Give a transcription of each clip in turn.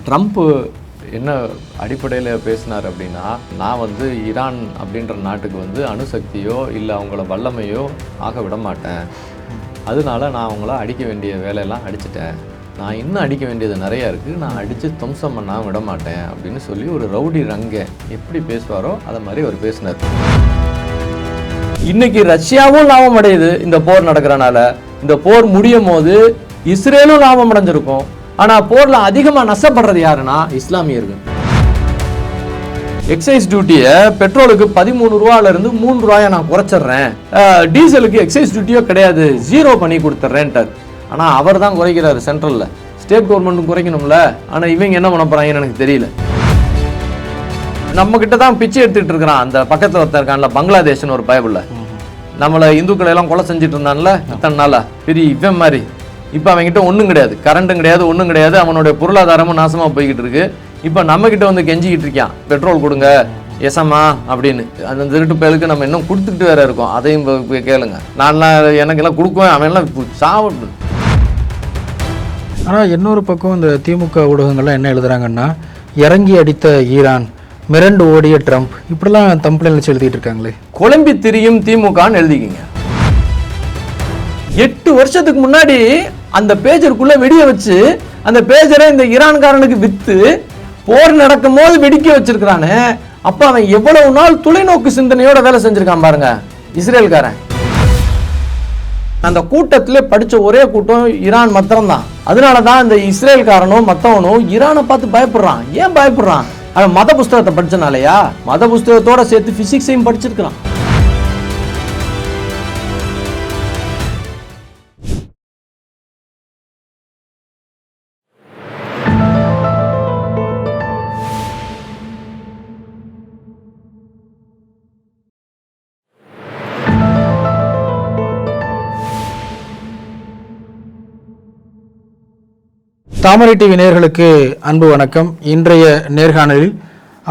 Trump என்ன அடிப்படையில் பேசினார் அப்படின்னா, நான் வந்து ஈரான் அப்படின்ற நாட்டுக்கு வந்து அணுசக்தியோ இல்லை அவங்கள வல்லமையோ ஆக விட மாட்டேன். அதனால நான் அவங்கள அடிக்க வேண்டிய வேலையெல்லாம் அடிச்சிட்டேன். நான் இன்னும் அடிக்க வேண்டியது நிறையா இருக்குது, நான் அடித்து துவம்சம் பண்ணாமல் விட மாட்டேன் அப்படின்னு சொல்லி ஒரு ரவுடி ரங்க எப்படி பேசுவாரோ அதை மாதிரி அவர் பேசினார். இன்னைக்கு ரஷ்யாவும் லாபம் அடையுது இந்த போர் நடக்கிறனால. இந்த போர் முடியும் போது இஸ்ரேலும் லாபம் அடைஞ்சிருக்கும். ஆனால் போரில் அதிகமாக நஷ்டப்படுறது யாருன்னா இஸ்லாமியர்கள். எக்ஸைஸ் டியூட்டியை பெட்ரோலுக்கு 13 ரூபாயிலிருந்து 3 ரூபாயை நான் குறைச்சிட்றேன், டீசலுக்கு எக்ஸைஸ் டியூட்டியோ கிடையாது, 0 பண்ணி கொடுத்துட்றேன்ட்டார். ஆனால் அவர் தான் குறைக்கிறாரு சென்ட்ரலில். ஸ்டேட் கவர்மெண்ட்டும் குறைக்கணும்ல. ஆனால் இவங்க என்ன பண்ண போகிறாங்கன்னு எனக்கு தெரியல. நம்ம கிட்ட தான் பிச்சை எடுத்துகிட்டு இருக்கிறான். அந்த பக்கத்தில் ஒருத்தர் இருக்கான்ல, பங்களாதேஷ்னு ஒரு பயபுள்ள, நம்மளை இந்துக்களை எல்லாம் கொலை செஞ்சுட்டு இருந்தான்ல இத்தனை நாளா, பெரிய இவன் மாதிரி. இப்போ அவங்ககிட்ட ஒன்றும் கிடையாது, கரண்ட்டும் கிடையாது, ஒன்றும் கிடையாது. அவனுடைய பொருளாதாரமும் நாசமாக போய்கிட்டு இருக்கு. இப்போ நம்மக்கிட்ட வந்து கெஞ்சிக்கிட்டு இருக்கான், பெட்ரோல் கொடுங்க எசமா அப்படின்னு. அந்த திருட்டு பயலுக்கு நம்ம இன்னும் கொடுத்துக்கிட்டு வேற இருக்கோம். அதையும் கேளுங்க. நான்லாம் எனக்கெல்லாம் கொடுக்குவேன், அவன்லாம் சாப்பிட்டு. ஆனால் இன்னொரு பக்கம் இந்த திமுக ஊடகங்கள்லாம் என்ன எழுதுறாங்கன்னா, இறங்கி அடித்த ஈரான், மிரண்டு ஓடிய ட்ரம்ப், இப்படிலாம் தம்புல எழுதிட்டு இருக்காங்களே. குழம்பி திரியும் திமுகன்னு எழுதிக்கிங்க. 8 வருஷத்துக்கு முன்னாடி அந்த பேஜருக்குள்ள வெடிய வச்சு அந்த பேஜரை இந்த ஈரான்காரனுக்கு வித்து போர் நடக்கும் போது வெடிக்க வச்சிருக்கானே. அப்ப அவன் எவ்வளவு நாள் தொலைநோக்கு சிந்தனையோட வேலை செஞ்சிருக்கான் பாருங்க இஸ்ரேல்காரன். அந்த கூட்டத்திலே படிச்ச ஒரே கூட்டம் ஈரான் மாத்திரம்தான். அதனாலதான் இந்த இஸ்ரேல்காரனும் மத்தவனும் ஈரானை பார்த்து பயப்படுறான். ஏன் பயப்படுறான்? அவன் மத புஸ்தகத்தை படிச்சனாலயா? மத புஸ்தகத்தோட சேர்த்து பிசிக்ஸையும் படிச்சிருக்கிறான். தாமரை டிவி நேயர்களுக்கு அன்பு வணக்கம். இன்றைய நேர்காணலில்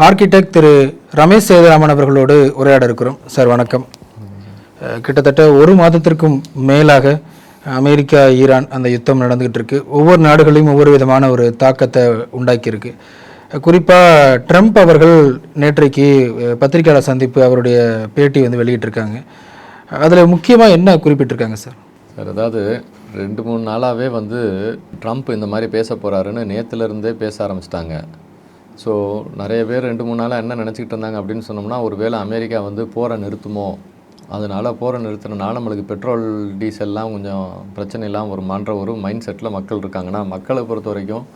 ஆர்கிடெக்ட் திரு ரமேஷ் சேதுராமன் அவர்களோடு உரையாட இருக்கிறோம். சார் வணக்கம். கிட்டத்தட்ட 1 மாதத்திற்கும் மேலாக அமெரிக்கா ஈரான் அந்த யுத்தம் நடந்துகிட்டு இருக்கு. ஒவ்வொரு நாடுகளையும் ஒவ்வொரு விதமான ஒரு தாக்கத்தை உண்டாக்கியிருக்கு. குறிப்பாக ட்ரம்ப் அவர்கள் நேற்றைக்கு பத்திரிகையாளர் சந்திப்பு, அவருடைய பேட்டி வந்து வெளியிட்டிருக்காங்க. அதில் முக்கியமாக என்ன குறிப்பிட்டிருக்காங்க சார்? சார், அதாவது 2-3 நாளாகவே வந்து ட்ரம்ப் இந்த மாதிரி பேச போகிறாருன்னு நேற்றுலேருந்தே பேச ஆரம்பிச்சிட்டாங்க. ஸோ நிறைய பேர் 2-3 நாளாக என்ன நினச்சிக்கிட்டு இருந்தாங்க அப்படின்னு சொன்னோம்னா, ஒருவேளை அமெரிக்கா வந்து போரை நிறுத்துமோ, அதனால் போரை நிறுத்தினால நம்மளுக்கு பெட்ரோல் டீசல்லாம் கொஞ்சம் பிரச்சனை இல்லாமல் வருமான்ற ஒரு மைண்ட் செட்டில் மக்கள் இருக்காங்கன்னா, மக்களை பொறுத்த வரைக்கும்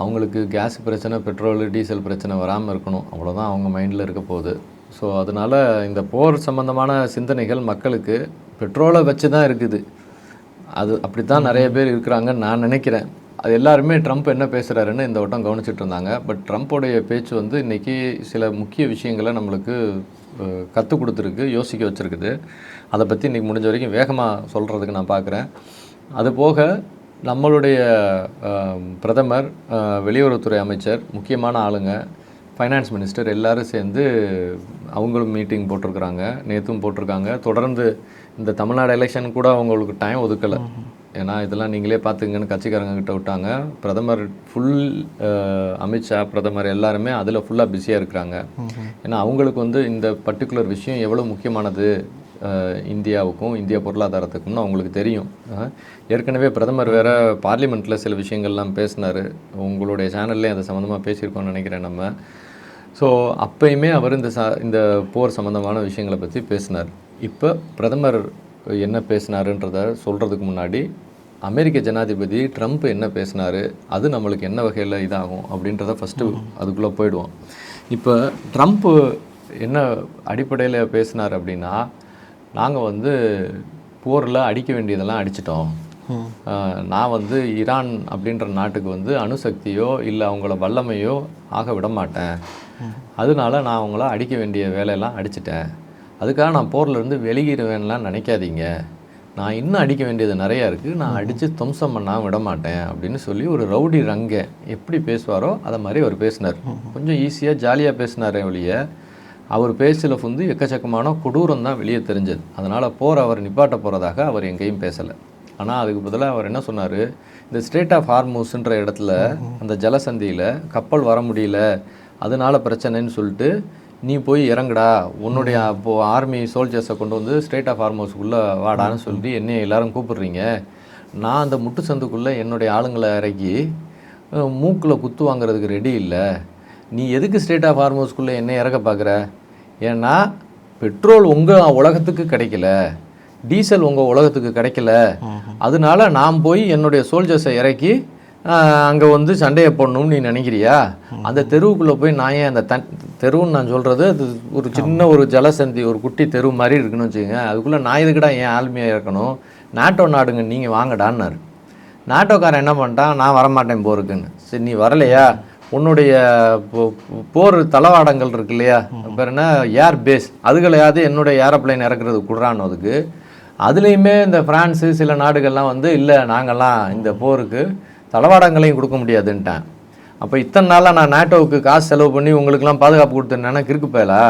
அவங்களுக்கு கேஸ் பிரச்சனை, பெட்ரோல் டீசல் பிரச்சனை வராமல் இருக்கணும், அவ்வளோதான் அவங்க மைண்டில் இருக்க போகுது. ஸோ அதனால் இந்த போர் சம்மந்தமான சிந்தனைகள் மக்களுக்கு பெட்ரோலை வச்சு தான் இருக்குது. அது அப்படி தான் நிறைய பேர் இருக்கிறாங்கன்னு நான் நினைக்கிறேன். அது எல்லாருமே ட்ரம்ப் என்ன பேசுகிறாருன்னு இந்த வட்டம் கவனிச்சிட்டு இருந்தாங்க. பட் ட்ரம்ப்போடைய பேச்சு வந்து இன்றைக்கி சில முக்கிய விஷயங்களை நம்மளுக்கு கற்றுக் கொடுத்துருக்கு, யோசிக்க வச்சுருக்குது. அதை பற்றி இன்றைக்கி முடிஞ்ச வரைக்கும் வேகமாக சொல்கிறதுக்கு நான் பார்க்குறேன். அதுபோக நம்மளுடைய பிரதமர், வெளியுறவுத்துறை அமைச்சர், முக்கியமான ஆளுங்க, ஃபைனான்ஸ் மினிஸ்டர் எல்லோரும் சேர்ந்து அவங்களும் மீட்டிங் போட்டிருக்கிறாங்க. நேற்றும் போட்டிருக்காங்க. தொடர்ந்து இந்த தமிழ்நாடு எலெக்ஷன் கூட அவங்களுக்கு டைம் ஒதுக்கலை. ஏன்னா இதெல்லாம் நீங்களே பார்த்துங்கன்னு கட்சிக்காரங்க கிட்ட விட்டாங்க. பிரதமர் அமித்ஷா பிரதமர் எல்லாருமே அதில் ஃபுல்லாக பிஸியாக இருக்கிறாங்க. ஏன்னா அவங்களுக்கு வந்து இந்த பர்டிகுலர் விஷயம் எவ்வளோ முக்கியமானது இந்தியாவுக்கும் இந்திய பொருளாதாரத்துக்கும்னு அவங்களுக்கு தெரியும். ஏற்கனவே பிரதமர் வேறு பார்லிமெண்ட்டில் சில விஷயங்கள்லாம் பேசினார். உங்களுடைய சேனல்லே அதை சம்மந்தமாக பேசியிருக்கோன்னு நினைக்கிறேன் நம்ம. ஸோ அப்பயுமே அவர் இந்த போர் சம்மந்தமான விஷயங்களை பற்றி பேசினார். இப்போ பிரதமர் என்ன பேசினாருன்றதை சொல்கிறதுக்கு முன்னாடி அமெரிக்க ஜனாதிபதி ட்ரம்ப் என்ன பேசினார், அது நம்மளுக்கு என்ன வகையில் இதாகும் அப்படின்றத ஃபஸ்ட்டு அதுக்குள்ளே போயிடுவோம். இப்போ ட்ரம்ப் என்ன அடிப்படையில் பேசினார் அப்படின்னா, நாங்கள் வந்து போரில் அடிக்க வேண்டியதெல்லாம் அடிச்சிட்டோம். நான் வந்து ஈரான் அப்படின்ற நாட்டுக்கு வந்து அணுசக்தியோ இல்லை அவங்கள வல்லமையோ ஆக விட மாட்டேன். அதனால நான் அவங்கள அடிக்க வேண்டிய வேலையெல்லாம் அடிச்சிட்டேன். அதுக்காக நான் போர்லேருந்து வெளியேறுவேன்லாம் நினைக்காதீங்க. நான் இன்னும் அடிக்க வேண்டியது நிறையா இருக்குது, நான் அடித்து துவம்சம் பண்ணாமல் விட மாட்டேன் அப்படின்னு சொல்லி ஒரு ரவுடி ரங்க எப்படி பேசுவாரோ அதை மாதிரி அவர் பேசினார். கொஞ்சம் ஈஸியாக ஜாலியாக பேசினாரே ஒழிய அவர் பேச்சில் வந்து எக்கச்சக்கமான கொடூரம் தான் வெளியே தெரிஞ்சது. அதனால் போர் அவர் நிப்பாட்ட போகிறதாக அவர் எங்கேயும் பேசலை. ஆனால் அதுக்கு பதிலாக அவர் என்ன சொன்னார், இந்த ஸ்ட்ரெய்ட் ஆஃப் ஹார்மூஸ்ன்ற இடத்துல அந்த ஜலசந்தியில் கப்பல் வர முடியல, அதனால பிரச்சனைன்னு சொல்லிட்டு நீ போய் இறங்குடா, உன்னுடைய அப்போது ஆர்மி சோல்ஜர்ஸை கொண்டு வந்து ஸ்ட்ரெய்ட் ஆஃப் ஹார்மூஸுக்குள்ளே வாடான்னு சொல்லி என்னைய எல்லாரும் கூப்பிடுறீங்க, நான் அந்த முட்டு சந்துக்குள்ளே என்னுடைய ஆளுங்களை இறக்கி மூக்கில் குத்து வாங்குறதுக்கு ரெடி இல்லை, நீ எதுக்கு ஸ்ட்ரெய்ட் ஆஃப் ஹார்மூஸ்க்குள்ளே என்னை இறக்க பார்க்குற, ஏன்னா பெட்ரோல் உங்கள் உலகத்துக்கு கிடைக்கல, டீசல் உங்கள் உலகத்துக்கு கிடைக்கல, அதனால நான் போய் என்னுடைய சோல்ஜர்ஸை இறக்கி அங்கே வந்து சண்டையை போடணும்னு நீ நினைக்கிறியா, அந்த தெருவுக்குள்ளே போய் நான் ஏன் அந்த தெருவுன்னு நான் சொல்கிறது அது ஒரு சின்ன ஒரு ஜலசந்தி ஒரு குட்டி தெரு மாதிரி இருக்குன்னு வச்சுக்கோங்க, அதுக்குள்ளே நான் இதுக்கிட்ட ஏன் ஆளுமையாக இருக்கணும், நாட்டோ நாடுங்க நீங்கள் வாங்கடான்னாரு. நாட்டோக்காரன் என்ன பண்ணிட்டான், நான் வரமாட்டேன் போருக்குன்னு. சரி நீ வரலையா, உன்னுடைய போர் தளவாடங்கள் இருக்கு இல்லையா, பேர் என்ன ஏர் பேஸ், அதுகளையாவது என்னுடைய ஏரோப்ளைன் இறக்குறது குடுறான்னு அதுக்கு. அதுலேயுமே இந்த ஃப்ரான்ஸு சில நாடுகள்லாம் வந்து இல்லை நாங்கள்லாம் இந்த போருக்கு தளவாடங்களையும் கொடுக்க முடியாதுன்ட்டேன். அப்போ இத்தனை நாளாக நான் நாட்டோவுக்கு காசு செலவு பண்ணி உங்களுக்கெல்லாம் பாதுகாப்பு கொடுத்துருந்தேன்னா கிறுக்கு போயலா,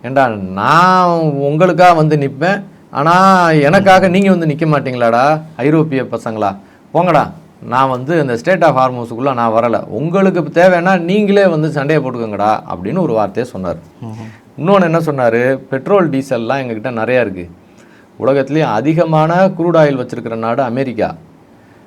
ஏண்டா நான் உங்களுக்காக வந்து நிற்பேன், ஆனால் எனக்காக நீங்கள் வந்து நிற்க மாட்டீங்களாடா ஐரோப்பிய பசங்களா, போங்கடா, நான் வந்து இந்த ஸ்ட்ரெய்ட் ஆஃப் ஹார்மூஸுக்குள்ளே நான் வரலை, உங்களுக்கு தேவைன்னா நீங்களே வந்து சண்டையை போட்டுக்கோங்கடா அப்படின்னு ஒரு வார்த்தையை சொன்னார். இன்னொன்று என்ன சொன்னார், பெட்ரோல் டீசல்லாம் எங்ககிட்ட நிறையா இருக்குது, உலகத்துலேயே அதிகமான குரூட் ஆயில் வச்சுருக்கிற நாடு அமெரிக்கா,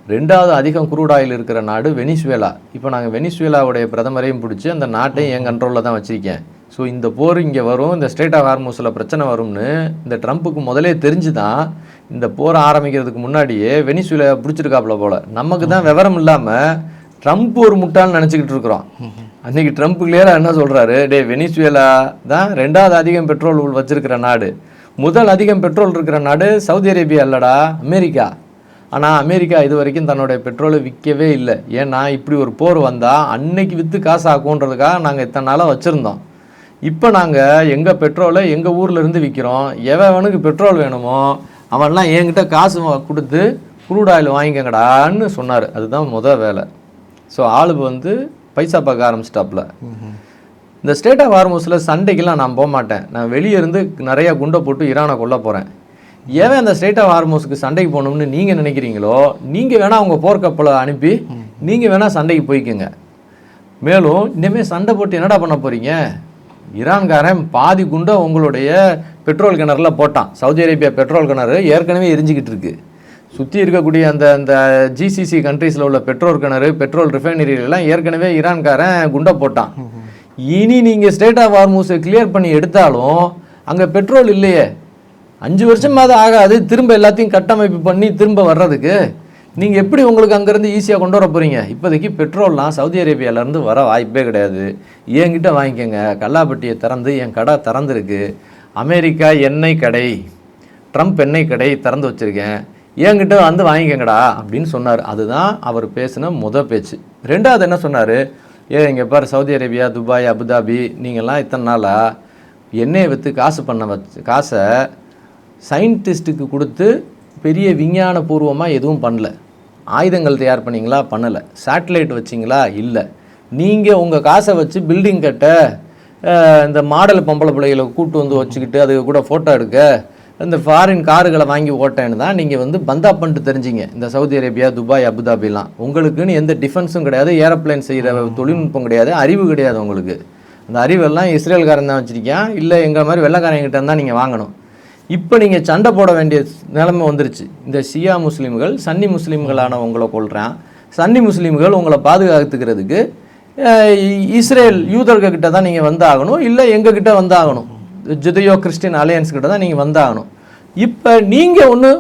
ரெண்டாவது அதிகம் குரூட் ஆயில் இருக்கிற நாடு வெனிசுவேலா. இப்போ நாங்கள் வெனிசுவேலாவுடைய பிரதமரையும் பிடிச்சி அந்த நாட்டையும் என் கண்ட்ரோலில் தான் வச்சுருக்கேன். ஸோ இந்த போர் இங்கே வரும், இந்த ஸ்ட்ரெய்ட் ஆஃப் ஹார்மூஸில் பிரச்சனை வரும்னு இந்த ட்ரம்ப்புக்கு முதலே தெரிஞ்சு தான் இந்த போரை ஆரம்பிக்கிறதுக்கு முன்னாடியே வெனிசுவேலா பிடிச்சிருக்காப்புல போல். நமக்கு தான் விவரம் இல்லாமல் ட்ரம்ப் ஒரு முட்டாள்னு நினச்சிக்கிட்டு இருக்கிறோம். அன்றைக்கி ட்ரம்ப் கிளியராக என்ன சொல்கிறாரு, வெனிசுவேலா தான் ரெண்டாவது அதிகம் பெட்ரோல் வச்சுருக்கிற நாடு, முதல் அதிகம் பெட்ரோல் இருக்கிற நாடு சவுதி அரேபியா இல்லைடா அமெரிக்கா. ஆனால் அமெரிக்கா இது வரைக்கும் தன்னுடைய பெட்ரோலை விற்கவே இல்லை. ஏன்னா இப்படி ஒரு போர் வந்தால் அன்னைக்கு விற்று காசு ஆக்குன்றதுக்காக நாங்கள் இத்தனை நாளாக வச்சுருந்தோம். இப்போ நாங்கள் எங்கள் பெட்ரோலை எங்கள் ஊரில் இருந்து விற்கிறோம், எவனுக்கு பெட்ரோல் வேணுமோ அவன்லாம் என்கிட்ட காசு கொடுத்து குரூட் ஆயில் வாங்கிக்கங்கடான்னு சொன்னார். அதுதான் முதல் வேலை. ஸோ ஆளு வந்து பைசா பார்க்க ஆரம்பிச்சிட்டாப்புல. இந்த ஸ்ட்ரெய்ட் ஆஃப் ஹார்மூஸில் சண்டைக்கெல்லாம் நான் போக மாட்டேன், நான் வெளியே இருந்து நிறையா குண்டை போட்டு ஈரானை கொல்ல போகிறேன். ஏன் அந்த ஸ்ட்ரெய்ட் ஆஃப் ஹார்மூஸுக்கு சண்டைக்கு போகணும்னு நீங்கள் நினைக்கிறீங்களோ, நீங்கள் வேணால் உங்கள் போர்க்கப்பலை அனுப்பி நீங்கள் வேணால் சண்டைக்கு போய்க்குங்க. மேலும் இனிமேல் சண்டை போட்டு என்னடா பண்ண போகிறீங்க, ஈரான்காரன் பாதி குண்டை உங்களுடைய பெட்ரோல் கிணறுல போட்டான். சவுதி அரேபியா பெட்ரோல் கிணறு ஏற்கனவே எரிஞ்சிக்கிட்டு இருக்குது. சுற்றி இருக்கக்கூடிய அந்த ஜிசிசி கண்ட்ரீஸில் உள்ள பெட்ரோல் கிணறு பெட்ரோல் ரிஃபைனரிலாம் ஏற்கனவே ஈரான்காரன் குண்டை போட்டான். இனி நீங்கள் ஸ்ட்ரெய்ட் ஆஃப் ஹார்மூஸை கிளியர் பண்ணி எடுத்தாலும் அங்கே பெட்ரோல் இல்லையே, 5 வருஷமாவது ஆகாது திரும்ப எல்லாத்தையும் கட்டமைப்பு பண்ணி திரும்ப வர்றதுக்கு. நீங்கள் எப்படி உங்களுக்கு அங்கேருந்து ஈஸியாக கொண்டு வர போகிறீங்க? இப்போதைக்கு பெட்ரோல்லாம் சவுதி அரேபியாவிலேருந்து வர வாய்ப்பே கிடையாது. என்கிட்ட வாங்கிக்கோங்க, கல்லாப்பட்டியை திறந்து என் கடை திறந்துருக்கு, அமெரிக்கா எண்ணெய் கடை, ட்ரம்ப் எண்ணெய் கடை திறந்து வச்சுருக்கேன், என்கிட்ட வந்து வாங்கிக்கங்கடா அப்படின்னு சொன்னார். அதுதான் அவர் பேசின பேச்சு. ரெண்டாவது என்ன சொன்னார், இங்கே பாரு சவுதி அரேபியா, துபாய், அபுதாபி, நீங்கள்லாம் இத்தனை நாளாக எண்ணெயை விற்று காசு பண்ண காசை சயின்டிஸ்ட்டுக்கு கொடுத்து பெரிய விஞ்ஞான பூர்வமாக எதுவும் பண்ணல. ஆயுதங்கள் தயார் பண்ணிங்களா? பண்ணலை. சேட்டலைட் வச்சிங்களா? இல்லை. நீங்கள் உங்கள் காசை வச்சு பில்டிங் கட்ட, இந்த மாடல் பொம்பளை பிள்ளைகளை கூட்டு வந்து வச்சுக்கிட்டு அதுக்கு கூட ஃபோட்டோ எடுக்க, இந்த ஃபாரின் காருகளை வாங்கி ஓட்டேன்னு தான் நீங்கள் வந்து பந்தா பண்ணிட்டு தெரிஞ்சிங்க. இந்த சவுதி அரேபியா, துபாய், அபுதாபிலாம் உங்களுக்குன்னு எந்த டிஃபென்ஸும் கிடையாது, ஏரோப்ளைன் செய்கிற தொழில்நுட்பம் கிடையாது, அறிவு கிடையாது உங்களுக்கு. அந்த அறிவெல்லாம் இஸ்ரேல்காரன் தான் வச்சுருக்கேன், இல்லை எங்கள் மாதிரி வெள்ளைக்காரங்கிட்ட இருந்தால் நீங்கள் வாங்கணும். இப்போ நீங்கள் சண்டை போட வேண்டிய நிலைமை வந்துருச்சு. இந்த ஷியா முஸ்லீம்கள் சன்னி முஸ்லீம்களான உங்களை கொள்கிறான், சன்னி முஸ்லீம்கள் உங்களை பாதுகாத்துக்கிறதுக்கு இஸ்ரேல் யூதர்கிட்ட தான் நீங்கள் வந்தாகணும், இல்லை எங்ககிட்ட வந்தாகணும், ஜுதையோ கிறிஸ்டின் அலையன்ஸ் கிட்ட தான் நீங்கள் வந்தாகணும். இப்போ நீங்கள் ஒன்று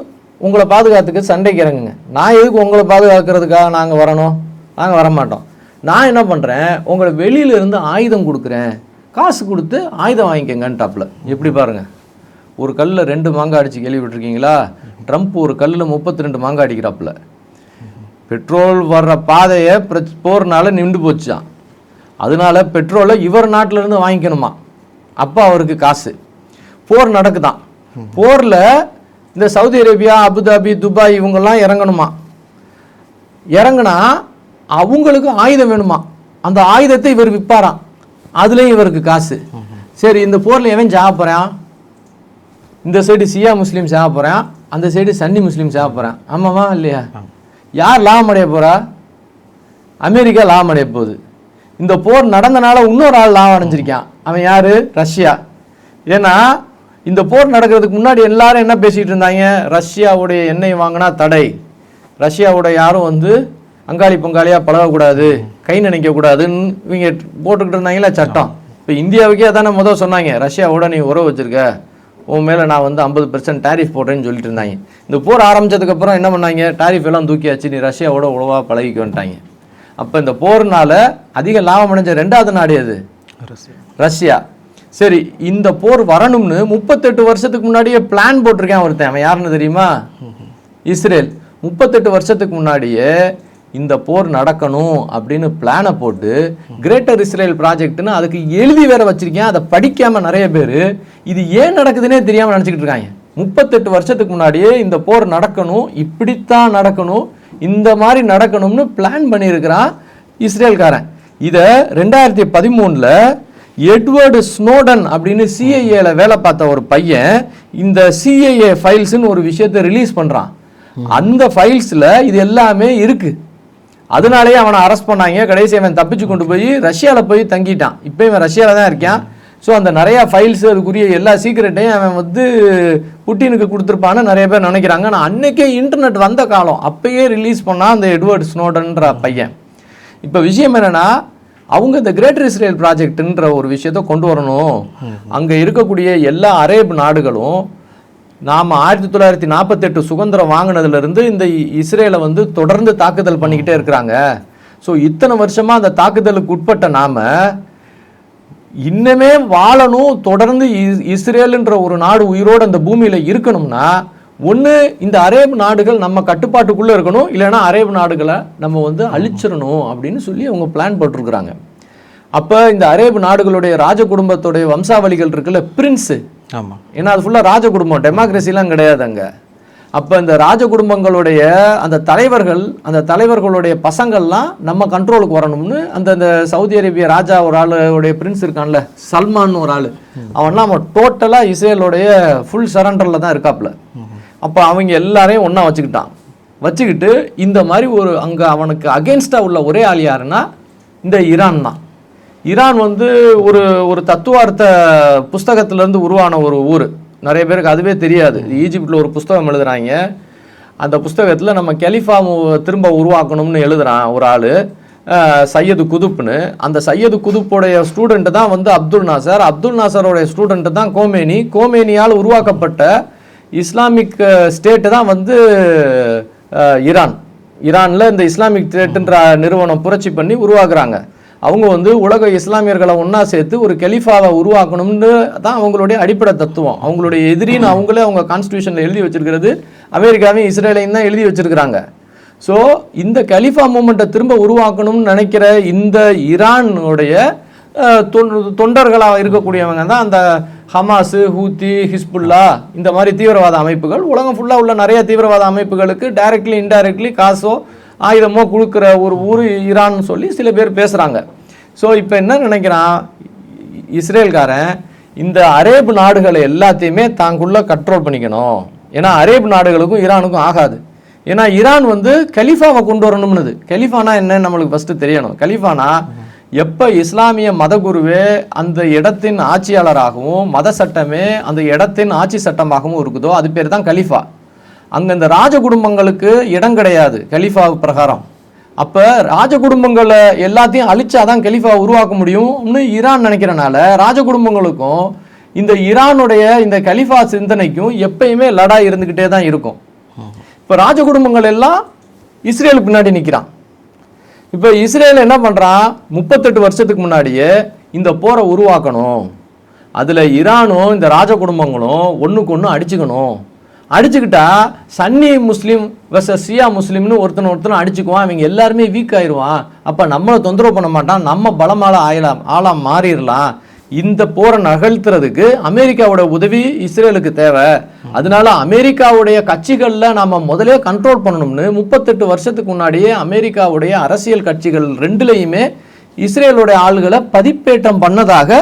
உங்களை பாதுகாத்துக்க சண்டைக்கு இறங்குங்க. நான் எதுக்கு உங்களை பாதுகாக்கிறதுக்காக நாங்கள் வரணும்? நாங்கள் வரமாட்டோம். நான் என்ன பண்ணுறேன், உங்களை வெளியிலேருந்து ஆயுதம் கொடுக்குறேன், காசு கொடுத்து ஆயுதம் வாங்கிக்கங்கன்ட்டாப்புல. எப்படி பாருங்கள், ஒரு கல்லில் 2 மாங்காய் அடித்து கேள்விப்பட்டிருக்கீங்களா? ட்ரம்ப் ஒரு கல்லில் 32 மாங்காய் அடிக்கிறாப்புல. பெட்ரோல் வர்ற பாதையை போர்னால நின்று போச்சான், அதனால பெட்ரோலை இவர் நாட்டிலேருந்து வாங்கிக்கணுமா, அப்போ அவருக்கு காசு. போர் நடக்குதான், போரில் இந்த சவுதி அரேபியா, அபுதாபி, துபாய் இவங்கெல்லாம் இறங்கணுமா, இறங்குனா அவங்களுக்கு ஆயுதம் வேணுமா, அந்த ஆயுதத்தை இவர் விற்பாராம், அதுலேயும் இவருக்கு காசு. சரி, இந்த போரில் எவன் சாக போகிறான்? இந்த சைடு ஷியா முஸ்லீம் சாக போகிறான், அந்த சைடு சன்னி முஸ்லீம் சாக போகிறான். ஆமாவா இல்லையா? யார் லாபம் அடைய போகிறா? அமெரிக்கா லாபம் அடைய போகுது. இந்த போர் நடந்தனால இன்னொரு ஆள் லாபம் அடைஞ்சிருக்கான். அவன் யார்? ரஷ்யா. ஏன்னா இந்த போர் நடக்கிறதுக்கு முன்னாடி எல்லாரும் என்ன பேசிகிட்டு இருந்தாங்க? ரஷ்யாவுடைய எண்ணெய் வாங்கினா தடை, ரஷ்யாவோட யாரும் வந்து அங்காளி பங்காளியாக பழகக்கூடாது, கை நினைக்கக்கூடாதுன்னு இவங்க போட்டுக்கிட்டு இருந்தாங்களா சட்டம். இப்போ இந்தியாவுக்கே அதானே முதல் சொன்னாங்க, ரஷ்யாவோட நீ உறவு வச்சுருக்க, உன் மேலே நான் வந்து 50% டேரிஃப் போடுறேன்னு சொல்லிட்டு இருந்தாங்க. இந்த போர் ஆரம்பித்ததுக்கப்புறம் என்ன பண்ணாங்க? டேரிஃப் எல்லாம் தூக்கியாச்சு, நீ ரஷ்யாவோட உறவாக பழகிக்க வந்துட்டாங்க. அப்போ இந்த போர்னால அதிக லாபம் அடைஞ்ச 2வது நாடு எது? ரஷ்யா. சரி, இந்த போர் வரணும்னு 38 வருஷத்துக்கு முன்னாடியே பிளான் போட்டிருக்கேன் ஒருத்தன். அவன் யாருன்னு தெரியுமா? இஸ்ரேல். 38 வருஷத்துக்கு முன்னாடியே இந்த போர் நடக்கணும் அப்படின்னு பிளானை போட்டு கிரேட்டர் இஸ்ரேல் ப்ராஜெக்ட்னு அதுக்கு எழுதி வேற வச்சிருக்கேன். அதை படிக்காம நிறைய பேர் இது ஏன் நடக்குதுன்னே தெரியாமல் நினச்சிக்கிட்டு இருக்காங்க. 38 வருஷத்துக்கு முன்னாடியே இந்த போர் நடக்கணும், இப்படித்தான் நடக்கணும், இந்த மாதிரி நடக்கணும்னு பிளான் பண்ணியிருக்கிறான் இஸ்ரேல்காரன். இதை 2013 எட்வர்டு ஸ்னோடன் அப்படின்னு சிஐஏல வேலை பார்த்த ஒரு பையன் இந்த சிஐஏ ஃபைல்ஸ்ன்னு ஒரு விஷயத்தை ரிலீஸ் பண்ணுறான். அந்த ஃபைல்ஸில் இது எல்லாமே இருக்கு. அதனாலேயே அவனை அரெஸ்ட் பண்ணாங்க. கடைசி அவன் தப்பிச்சு கொண்டு போய் ரஷ்யாவில் போய் தங்கிட்டான். இப்போ இவன் ரஷ்யாவில் தான் இருக்கான். ஸோ அந்த நிறையா ஃபைல்ஸ், அதுக்குரிய எல்லா சீக்கிரட்டையும் அவன் வந்து புட்டினுக்கு கொடுத்துருப்பான்னு நிறைய பேர் நினைக்கிறாங்க. ஆனால் அன்னைக்கே இன்டர்நெட் வந்த காலம், அப்பயே ரிலீஸ் பண்ணால் அந்த எட்வர்டு ஸ்னோடன்ற பையன். இப்போ விஷயம் என்னென்னா, அவங்க இந்த கிரேட்டர் இஸ்ரேல் ப்ராஜெக்ட்ன்ற ஒரு விஷயத்த கொண்டு வரணும். அங்கே இருக்கக்கூடிய எல்லா அரேப் நாடுகளும் நாம் 1948 சுதந்திரம் வாங்கினதுலேருந்து இந்த இஸ்ரேலை வந்து தொடர்ந்து தாக்குதல் பண்ணிக்கிட்டே இருக்கிறாங்க. ஸோ இத்தனை வருஷமாக அந்த தாக்குதலுக்கு உட்பட்ட நாம் இன்னமே வாழணும், தொடர்ந்து இஸ்ரேலுன்ற ஒரு நாடு உயிரோடு அந்த பூமியில் இருக்கணும்னா ஒன்று இந்த அரேப் நாடுகள் நம்ம கட்டுப்பாட்டுக்குள்ளே இருக்கணும், இல்லைன்னா அரேப் நாடுகளை நம்ம வந்து அழிச்சிடணும் அப்படின்னு சொல்லி அவங்க பிளான் போட்டிருக்கிறாங்க. அப்போ இந்த அரேப் நாடுகளுடைய ராஜ குடும்பத்துடைய வம்சாவளிகள் இருக்குல்ல, பிரின்ஸு. ஆமாம், ஏன்னா அது ஃபுல்லாக ராஜ குடும்பம், டெமோக்ரஸிலாம் கிடையாது அங்கே. அப்போ இந்த ராஜ குடும்பங்களுடைய அந்த தலைவர்களுடைய பசங்கள்லாம் நம்ம கண்ட்ரோலுக்கு வரணும்னு அந்த சவுதி அரேபிய ராஜா ஒரு ஆளுடைய பிரின்ஸ் இருக்கான்ல, சல்மான் ஒரு ஆள், அவன்லாம் அவன் டோட்டலாக இஸ்ரேலுடைய ஃபுல் சரண்டரில் தான் இருக்காப்புல. அப்போ அவங்க எல்லாரையும் ஒன்றா வச்சுக்கிட்டு இந்த மாதிரி ஒரு அங்கே அவனுக்கு அகென்ஸ்டாக உள்ள ஒரே ஆள் யாருன்னா இந்த ஈரான் தான். ஈரான் வந்து ஒரு தத்துவார்த்த புஸ்தகத்திலேருந்து உருவான ஒரு ஊர். நிறைய பேருக்கு அதுவே தெரியாது. ஈஜிப்டில் ஒரு புஸ்தகம் எழுதுகிறாங்க. அந்த புஸ்தகத்தில் நம்ம கலிஃபா திரும்ப உருவாக்கணும்னு எழுதுகிறான் ஒரு ஆள், சையது குதுப்னு. அந்த சையது குதுப்புடைய ஸ்டூடெண்ட்டு தான் வந்து அப்துல் நாசரோடைய ஸ்டூடெண்ட்டு தான் கோமேனியால் உருவாக்கப்பட்ட இஸ்லாமிக் ஸ்டேட்டு தான் வந்து ஈரானில் இந்த இஸ்லாமிக் ஸ்டேட்டுன்ற நிறுவனம் புரட்சி பண்ணி உருவாக்குறாங்க. அவங்க வந்து உலக இஸ்லாமியர்களை ஒன்றா சேர்த்து ஒரு கலிஃபாவை உருவாக்கணும்னு தான் அவங்களுடைய அடிப்படை தத்துவம். அவங்களுடைய எதிரின்னு அவங்களே அவங்க கான்ஸ்டியூஷனில் எழுதி வச்சிருக்கிறது அமெரிக்காவையும் இஸ்ரேலையும் தான் எழுதி வச்சிருக்கிறாங்க. ஸோ இந்த கலிஃபா மூமெண்ட்டை திரும்ப உருவாக்கணும்னு நினைக்கிற இந்த ஈரானுடைய தொண்டர்களாக இருக்கக்கூடியவங்க தான் அந்த ஹமாஸு, ஹூத்தி, ஹிஸ்புல்லா, இந்த மாதிரி தீவிரவாத அமைப்புகள். உலகம் ஃபுல்லாக உள்ள நிறைய தீவிரவாத அமைப்புகளுக்கு டைரக்ட்லி இன்டைரக்ட்லி காசோ ஆயுதமோ கொடுக்குற ஒரு ஊர் ஈரான் சொல்லி சில பேர் பேசுகிறாங்க. ஸோ இப்போ என்ன நினைக்கிறான் இஸ்ரேல்காரன், இந்த அரேப் நாடுகளை எல்லாத்தையுமே தாங்குள்ள கண்ட்ரோல் பண்ணிக்கணும். ஏன்னா அரேப் நாடுகளுக்கும் ஈரானுக்கும் ஆகாது. ஏன்னா ஈரான் வந்து கலிஃபாவை கொண்டு வரணும்னுது. கலிஃபானா என்னன்னு நம்மளுக்கு ஃபஸ்ட்டு தெரியணும். கலிஃபானா எப்போ இஸ்லாமிய மதகுருவே அந்த இடத்தின் ஆட்சியாளராகவும் மத சட்டமே அந்த இடத்தின் ஆட்சி சட்டமாகவும் இருக்குதோ அது பேர் தான் கலிஃபா. அங்கே இந்த ராஜ குடும்பங்களுக்கு இடம் கிடையாது கலிஃபா பிரகாரம். அப்போ ராஜ குடும்பங்களை எல்லாத்தையும் அழிச்சாதான் கலிஃபா உருவாக்க முடியும்னு ஈரான் நினைக்கிறனால ராஜ குடும்பங்களுக்கும் இந்த ஈரானுடைய இந்த கலிஃபா சிந்தனைக்கும் எப்பயுமே லடாய் இருந்துக்கிட்டே தான் இருக்கும். இப்போ ராஜ குடும்பங்கள் எல்லாம் இஸ்ரேலுக்கு பின்னாடி நிற்கிறான். இப்போ இஸ்ரேல் என்ன பண்ணுறான், 38 வருஷத்துக்கு முன்னாடியே இந்த போரை உருவாக்கணும், அதில் ஈரானும் இந்த ராஜ குடும்பங்களும் ஒன்றுக்கு ஒன்று அடிச்சுக்கிட்டா சன்னி முஸ்லீம் வெர்சஸ் ஷியா முஸ்லீம்னு ஒருத்தனை அடிச்சுக்குவான். அவங்க எல்லாருமே வீக் ஆயிடுவான். அப்போ நம்மளை தொந்தரவு பண்ண மாட்டான், நம்ம பலமால ஆளாக மாறிடலாம். இந்த போரை நகர்த்துறதுக்கு அமெரிக்காவோட உதவி இஸ்ரேலுக்கு தேவை. அதனால அமெரிக்காவுடைய கட்சிகளில் நம்ம முதலே கண்ட்ரோல் பண்ணணும்னு 38 வருஷத்துக்கு முன்னாடியே அமெரிக்காவுடைய அரசியல் கட்சிகள் ரெண்டுலையுமே இஸ்ரேலுடைய ஆளுகளை பதிப்பேற்றம் பண்ணதாக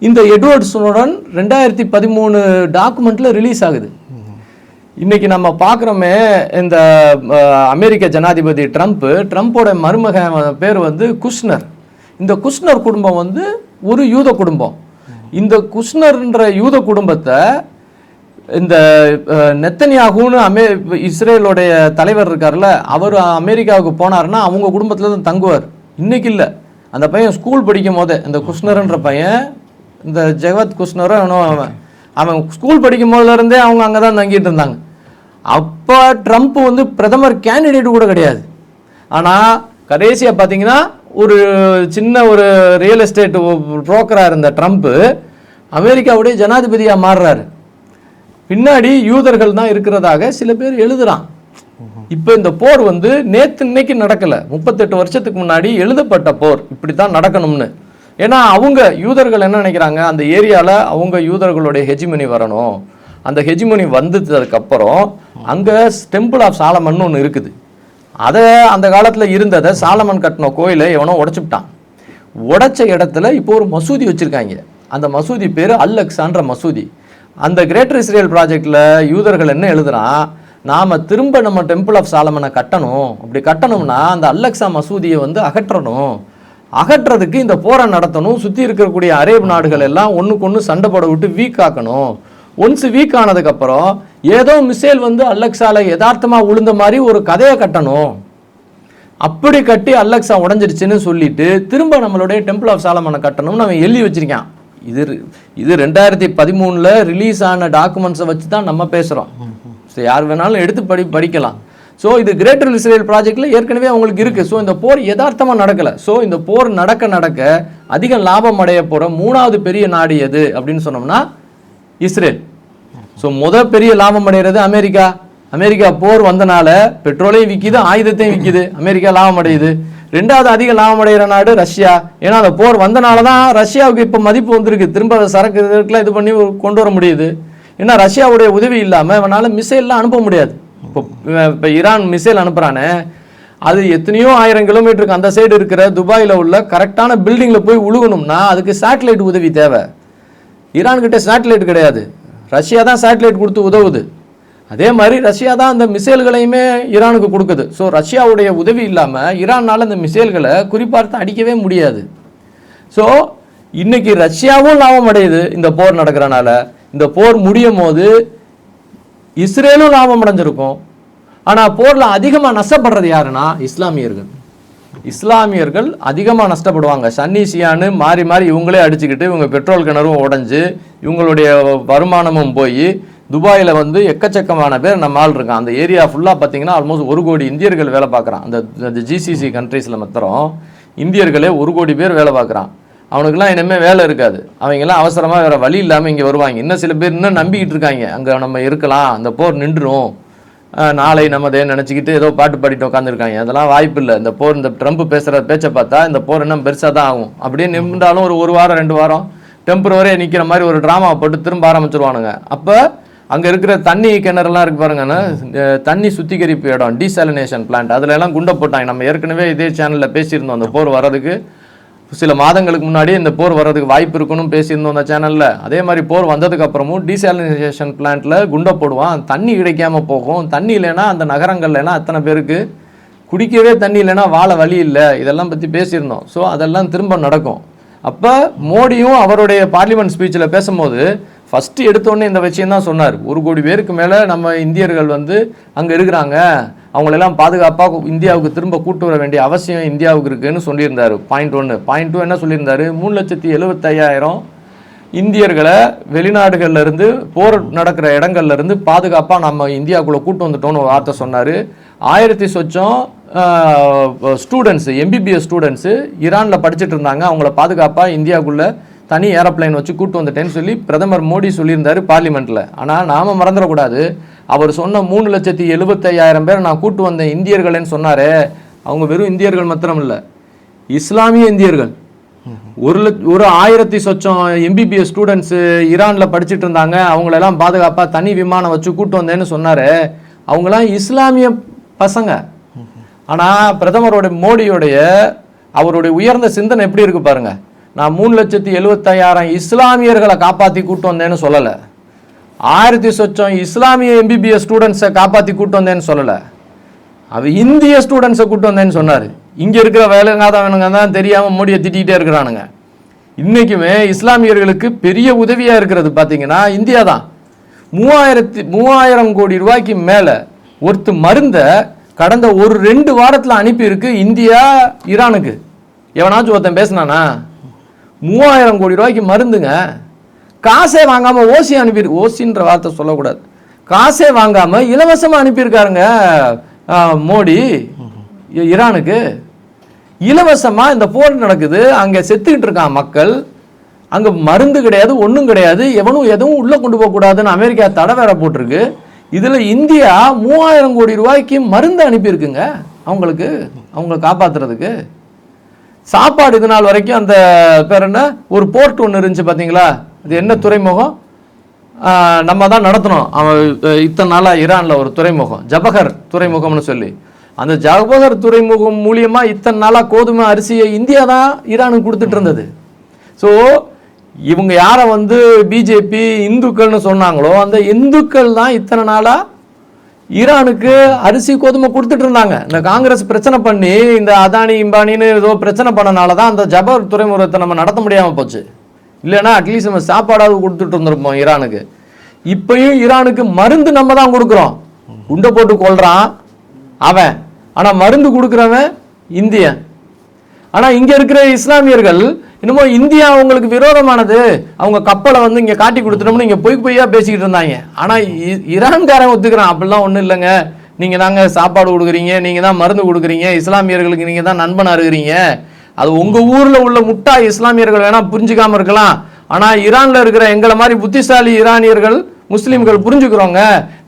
இந்த எட்வர்ட் ஸ்னோடன் 2013 டாக்குமெண்ட்ல ரிலீஸ் ஆகுது. இன்னைக்கு நம்ம பார்க்குறோமே இந்த அமெரிக்க ஜனாதிபதி ட்ரம்ப்போட மருமகன் பேர் வந்து குஷ்னர். இந்த குஷ்னர் குடும்பம் வந்து ஒரு யூத குடும்பம். இந்த குஷ்னர்ன்ற யூத குடும்பத்தை இந்த நெத்தன்யாகுன்னு இஸ்ரேலோடைய தலைவர் இருக்கார்ல, அவர் அமெரிக்காவுக்கு போனார்னா அவங்க குடும்பத்தில் தான் தங்குவார். இன்னைக்கு இல்லை, அந்த பையன் ஸ்கூல் படிக்கும் போதே இந்த குஷ்னர்ன்ற பையன், இந்த ஜெகத் குஷ்னரும் அவன் ஸ்கூல் படிக்கும் போதுலேருந்தே அவங்க அங்கே தான் தங்கிட்டு இருந்தாங்க. அப்போ ட்ரம்ப் வந்து பிரதமர் கேண்டிடேட் கூட கிடையாது. ஆனால் கடைசியாக பார்த்தீங்கன்னா ஒரு சின்ன ஒரு ரியல் எஸ்டேட் புரோக்கராக இருந்த ட்ரம்ப்பு அமெரிக்காவுடைய ஜனாதிபதியாக மாறுறாரு. பின்னாடி யூதர்கள் தான் இருக்கிறதாக சில பேர் எழுதுறான். இப்போ இந்த போர் வந்து நேற்று இன்னைக்கு நடக்கலை, 38 வருஷத்துக்கு முன்னாடி எழுதப்பட்ட போர் இப்படி தான் நடக்கணும்னு. ஏன்னா அவங்க யூதர்கள் என்ன நினைக்கிறாங்க, அந்த ஏரியாவில் அவங்க யூதர்களுடைய ஹெஜிமனி வரணும். அந்த ஹெஜிமனி வந்ததுக்கப்புறம் அங்கே டெம்பிள் ஆஃப் சாலமன் ஒன்று இருக்குது. அதை அந்த காலத்தில் இருந்ததை சாலமன் கட்டின கோயிலை எவனோ உடைச்சுட்டான். உடைச்ச இடத்துல இப்போ ஒரு மசூதி வச்சுருக்காங்க. அந்த மசூதி பேர் அல்-அக்ஸான்ற மசூதி. அந்த கிரேட்டர் இஸ்ரேல் ப்ராஜெக்டில் யூதர்கள் என்ன எழுதுறான், நாம் திரும்ப நம்ம டெம்பிள் ஆஃப் சாலமனை கட்டணும். அப்படி கட்டணும்னா அந்த அல்-அக்ஸா மசூதியை வந்து அகற்றணும். அகற்றதுக்கு இந்த போரை நடத்தணும். சுற்றி இருக்கக்கூடிய அரேப் நாடுகள் எல்லாம் ஒன்றுக்கு ஒன்று சண்டை போட விட்டு வீக் ஆக்கணும். ஒன்ஸ் வீக் ஆனதுக்கப்புறம் ஏதோ மிசைல் வந்து அல்-அக்ஸால யதார்த்தமாக விழுந்த மாதிரி ஒரு கதையை கட்டணும். அப்படி கட்டி அல்-அக்ஸா உடஞ்சிருச்சுன்னு சொல்லிட்டு திரும்ப நம்மளுடைய டெம்பிள் ஆஃப் சாலமனை கட்டணும்னு அவன் எழுதி வச்சிருக்கான். இது 2013 ரிலீஸ் ஆன டாக்குமெண்ட்ஸை வச்சு தான் நம்ம பேசுகிறோம். ஸோ யார் வேணாலும் எடுத்து படிக்கலாம். ஸோ இது கிரேட்டர் இஸ்ரேல் ப்ராஜெக்டில் ஏற்கனவே அவங்களுக்கு இருக்குது. ஸோ இந்த போர் யதார்த்தமாக நடக்கலை. ஸோ இந்த போர் நடக்க அதிக லாபம் அடைய போகிற 3வது பெரிய நாடு எது அப்படின்னு சொன்னோம்னா இஸ்ரேல். ஸோ பெரிய லாபம் அடைகிறது அமெரிக்கா. அமெரிக்கா போர் வந்தனால பெட்ரோலையும் விற்கிது, ஆயுதத்தையும் விற்கிது, அமெரிக்கா லாபம் அடையுது. 2வது அதிக லாபம் அடைகிற நாடு ரஷ்யா. ஏன்னா அந்த போர் வந்தனால தான் ரஷ்யாவுக்கு இப்போ மதிப்பு வந்திருக்கு. திரும்ப சரக்கு இதுக்கெல்லாம் இது பண்ணி கொண்டு வர முடியுது. ஏன்னா ரஷ்யாவுடைய உதவி இல்லாமல் அவனால் மிசைல்லாம் அனுப்ப முடியாது. இப்போ ஈரான் மிசைல் அனுப்புகிறானே, அது எத்தனையோ 1000 கிலோமீட்டருக்கு அந்த சைடு இருக்கிற துபாயில் உள்ள கரெக்டான பில்டிங்கில் போய் உழுகணும்னா அதுக்கு சேட்டலைட் உதவி தேவை. ஈரான்கிட்ட சேட்டலைட் கிடையாது, ரஷ்யா தான் சேட்டலைட் கொடுத்து உதவுது. அதே மாதிரி ரஷ்யா தான் அந்த மிசைல்களையுமே ஈரானுக்கு கொடுக்குது. ஸோ ரஷ்யாவுடைய உதவி இல்லாமல் ஈரானால் அந்த மிசைல்களை குறிப்பார்த்து அடிக்கவே முடியாது. ஸோ இன்னைக்கு ரஷ்யாவும் லாபம் அடையுது இந்த போர் நடக்கிறனால. இந்த போர் முடியும் போது இஸ்ரேலும் லாபம் அடைஞ்சிருக்கும். ஆனால் போரில் அதிகமாக நஷ்டப்படுறது யாருன்னா இஸ்லாமியர்கள் அதிகமாக நஷ்டப்படுவாங்க. சன்னி சியான்னு மாறி மாறி இவங்களே அடிச்சுக்கிட்டு இவங்க பெட்ரோல் கிணறும் உடஞ்சி இவங்களுடைய வருமானமும் போய் துபாயில் வந்து எக்கச்சக்கமான பேர் நம்ம ஆள் இருக்கான். அந்த ஏரியா ஃபுல்லாக பார்த்தீங்கன்னா ஆல்மோஸ்ட் 1 கோடி இந்தியர்கள் வேலை பார்க்குறான். அந்த ஜிசிசி கண்ட்ரீஸில் மாத்திரம் இந்தியர்களே 1 கோடி பேர் வேலை பார்க்குறான். அவனுக்குலாம் இனிமேல் வேலை இருக்காது. அவங்கெல்லாம் அவசரமாக வேறு வழி இல்லாமல் இங்கே வருவாங்க. இன்னும் சில பேர் இன்னும் நம்பிக்கிட்டு இருக்காங்க அங்கே நம்ம இருக்கலாம், அந்த போர் நின்றுடும், நாளை நம்மதே நினச்சிக்கிட்டு ஏதோ பாட்டு பாடிட்டு உட்காந்துருக்காங்க. அதெல்லாம் வாய்ப்பு இல்லை. இந்த போர், இந்த ட்ரம்ப் பேசுகிற பேச்சை பார்த்தா இந்த போர் இன்னும் பெருசாக தான் ஆகும். அப்படியே நின்றாலும் ஒரு வாரம் 2 வாரம் டெம்பரவரியாக நிற்கிற மாதிரி ஒரு ட்ராமாவை போட்டு திரும்ப ஆரம்பிச்சிருவானுங்க. அப்போ அங்கே இருக்கிற தண்ணி கிணறுலாம் இருக்கு பாருங்கன்னா, தண்ணி சுத்திகரிப்பு இடம், டீசாலினேஷன் பிளான்ட், அதில் எல்லாம் குண்டை போட்டாங்க. நம்ம ஏற்கனவே இதே சேனலில் பேசியிருந்தோம். அந்த போர் வர்றதுக்கு சில மாதங்களுக்கு முன்னாடி இந்த போர் வர்றதுக்கு வாய்ப்பு இருக்குன்னு பேசியிருந்தோம் அந்த சேனலில். அதே மாதிரி போர் வந்ததுக்கு அப்புறமும் டீசாலினேஷன் பிளான்ட்டில் குண்டை போடுவான், தண்ணி கிடைக்காம போகும். தண்ணி இல்லைன்னா அந்த நகரங்கள்லாம் அத்தனை பேருக்கு குடிக்கவே தண்ணி இல்லைன்னா வாழ வழி இல்லை. இதெல்லாம் பற்றி பேசியிருந்தோம். ஸோ அதெல்லாம் திரும்ப நடக்கும். அப்போ மோடியும் அவருடைய பார்லிமெண்ட் ஸ்பீச்சில் பேசும்போது ஃபஸ்ட்டு எடுத்தோடனே இந்த விஷயம் தான் சொன்னார். 1 கோடி பேருக்கு மேலே நம்ம இந்தியர்கள் வந்து அங்கே இருக்கிறாங்க, அவங்களெல்லாம் பாதுகாப்பாக இந்தியாவுக்கு திரும்ப கூட்டு வர வேண்டிய அவசியம் இந்தியாவுக்கு இருக்குன்னு சொல்லியிருந்தார். பாயிண்ட் 1. பாயிண்ட் 2 என்ன சொல்லியிருந்தார், 3,75,000 இந்தியர்களை வெளிநாடுகள்லேருந்து போர் நடக்கிற இடங்கள்லேருந்து பாதுகாப்பாக நம்ம இந்தியாவுக்குள்ளே கூட்டு வந்துட்டோன்னு ஒரு வார்த்தை சொன்னார். 1000 சொச்சம் ஸ்டூடெண்ட்ஸு, எம்பிபிஎஸ் ஸ்டூடெண்ட்ஸு ஈரானில் படிச்சுட்டு இருந்தாங்க, அவங்கள பாதுகாப்பாக இந்தியாவுக்குள்ளே தனி ஏரோப்ளைன் வச்சு கூட்டு வந்துட்டேன்னு சொல்லி பிரதமர் மோடி சொல்லியிருந்தார் பார்லிமெண்ட்டில். ஆனால் நாம் மறந்துடக்கூடாது, அவர் சொன்ன 3,75,000 பேர் நான் கூட்டு வந்தேன் இந்தியர்கள்னு சொன்னாரே, அவங்க வெறும் இந்தியர்கள் மாத்திரம் இல்லை, இஸ்லாமிய இந்தியர்கள். 1000 சொச்சம் எம்பிபிஎஸ் ஸ்டூடெண்ட்ஸு ஈரானில் படிச்சுட்டு இருந்தாங்க, அவங்களெல்லாம் பாதுகாப்பாக தனி விமானம் வச்சு கூட்டு வந்தேன்னு சொன்னார். அவங்களாம் இஸ்லாமிய பசங்க. ஆனால் பிரதமரோட மோடியோடைய அவருடைய உயர்ந்த சிந்தனை எப்படி இருக்கு பாருங்க. நான் 3,75,000 இஸ்லாமியர்களை காப்பாற்றி கூட்டு வந்தேன்னு சொல்லலை, 1000 சொச்சம் இஸ்லாமிய MBBS ஸ்டூடெண்ட்ஸை காப்பாற்றி கூட்டு வந்தேன்னு சொல்லலை, அது இந்திய ஸ்டூடெண்ட்ஸை கூட்டு வந்தேன்னு சொன்னார். இங்கே இருக்கிற வேலைங்காதவனுங்க தான் தெரியாமல் மோடியை திட்டிகிட்டே இருக்கிறானுங்க. இன்றைக்குமே இஸ்லாமியர்களுக்கு பெரிய உதவியாக இருக்கிறது பார்த்தீங்கன்னா இந்தியா தான். 3000 கோடி ரூபாய்க்கு மேலே ஒருத்து மருந்தை கடந்த 1-2 வாரத்தில் அனுப்பியிருக்கு இந்தியா ஈரானுக்கு. எவனாச்சும் ஒருத்தன் பேசினானா? 3000 கோடி ரூபாய்க்கு மருந்துங்க, காசே வாங்காமல் ஓசி அனுப்பியிருக்கு. ஓசின்ற வார்த்தை சொல்லக்கூடாது, காசே வாங்காமல் இலவசமாக அனுப்பியிருக்காருங்க மோடி ஈரானுக்கு. இலவசமாக இந்த போர் நடக்குது, அங்கே செத்துக்கிட்டு இருக்கான் மக்கள், அங்கே மருந்து கிடையாது, ஒன்றும் கிடையாது, எதுவும் உள்ளே கொண்டு போகக்கூடாதுன்னு அமெரிக்கா தடை வேற போட்டிருக்கு. இதில் இந்தியா 3000 கோடி ரூபாய்க்கு மருந்து அனுப்பியிருக்குங்க அவங்களை காப்பாற்றுறதுக்கு. சாப்பாடு இது நாள் வரைக்கும் அந்த பேர் என்ன, ஒரு போர்ட் ஒன்று இருந்துச்சு பார்த்தீங்களா, அது என்ன துறைமுகம், நம்ம தான் நடத்தணும். அவன் இத்தனை நாளாக ஈரானில் ஒரு துறைமுகம் ஜபஹர் துறைமுகம்னு சொல்லி, அந்த ஜபஹர் துறைமுகம் மூலியமாக இத்தனை நாளாக கோதுமை அரிசியை இந்தியா தான் ஈரானுக்கு கொடுத்துட்டு இருந்தது. ஸோ இவங்க யாரை வந்து பிஜேபி இந்துக்கள்னு சொன்னாங்களோ அந்த இந்துக்கள் தான் இத்தனை நாளாக ஈரானுக்கு அரிசி கோதுமை கொடுத்துட்டு இருந்தாங்க. இந்த காங்கிரஸ் பிரச்சனை பண்ணி இந்த அதானி இம்பானின்னு ஏதோ பிரச்சனை பண்ணனால தான் அந்த ஜபஹர் துறைமுகத்தை நம்ம நடத்த முடியாமல் போச்சு. இல்லைன்னா அட்லீஸ்ட் நம்ம சாப்பாடாவது கொடுத்துட்டு இருந்திருப்போம் ஈரானுக்கு. இப்பயும் ஈரானுக்கு மருந்து நம்ம தான் கொடுக்குறோம், குண்டை போட்டு கொள்றான் அவன், ஆனால் மருந்து கொடுக்குறவன் இந்தியன். ஆனால் இங்கே இருக்கிற இஸ்லாமியர்கள் இன்னமும் இந்தியா அவங்களுக்கு விரோதமானது, அவங்க கப்பலை வந்து இங்கே காட்டி கொடுத்துட்டோம்னு இங்கே பொய்யா பேசிக்கிட்டு இருந்தாங்க. ஆனால் ஈரான்காரன் ஒத்துக்கிறான், அப்படிலாம் ஒன்றும் இல்லைங்க, நீங்கள் தாங்க சாப்பாடு கொடுக்குறீங்க, நீங்கள் தான் மருந்து கொடுக்குறீங்க, இஸ்லாமியர்களுக்கு நீங்கள் தான் நண்பனாக இருக்கிறீங்க, அது உங்கள் ஊரில் உள்ள முட்டா இஸ்லாமியர்கள் வேணால் புரிஞ்சுக்காமல் இருக்கலாம், ஆனால் ஈரானில் இருக்கிற எங்களை மாதிரி புத்திசாலி ஈரானியர்கள் முஸ்லீம்கள் புரிஞ்சுக்கிறோங்க,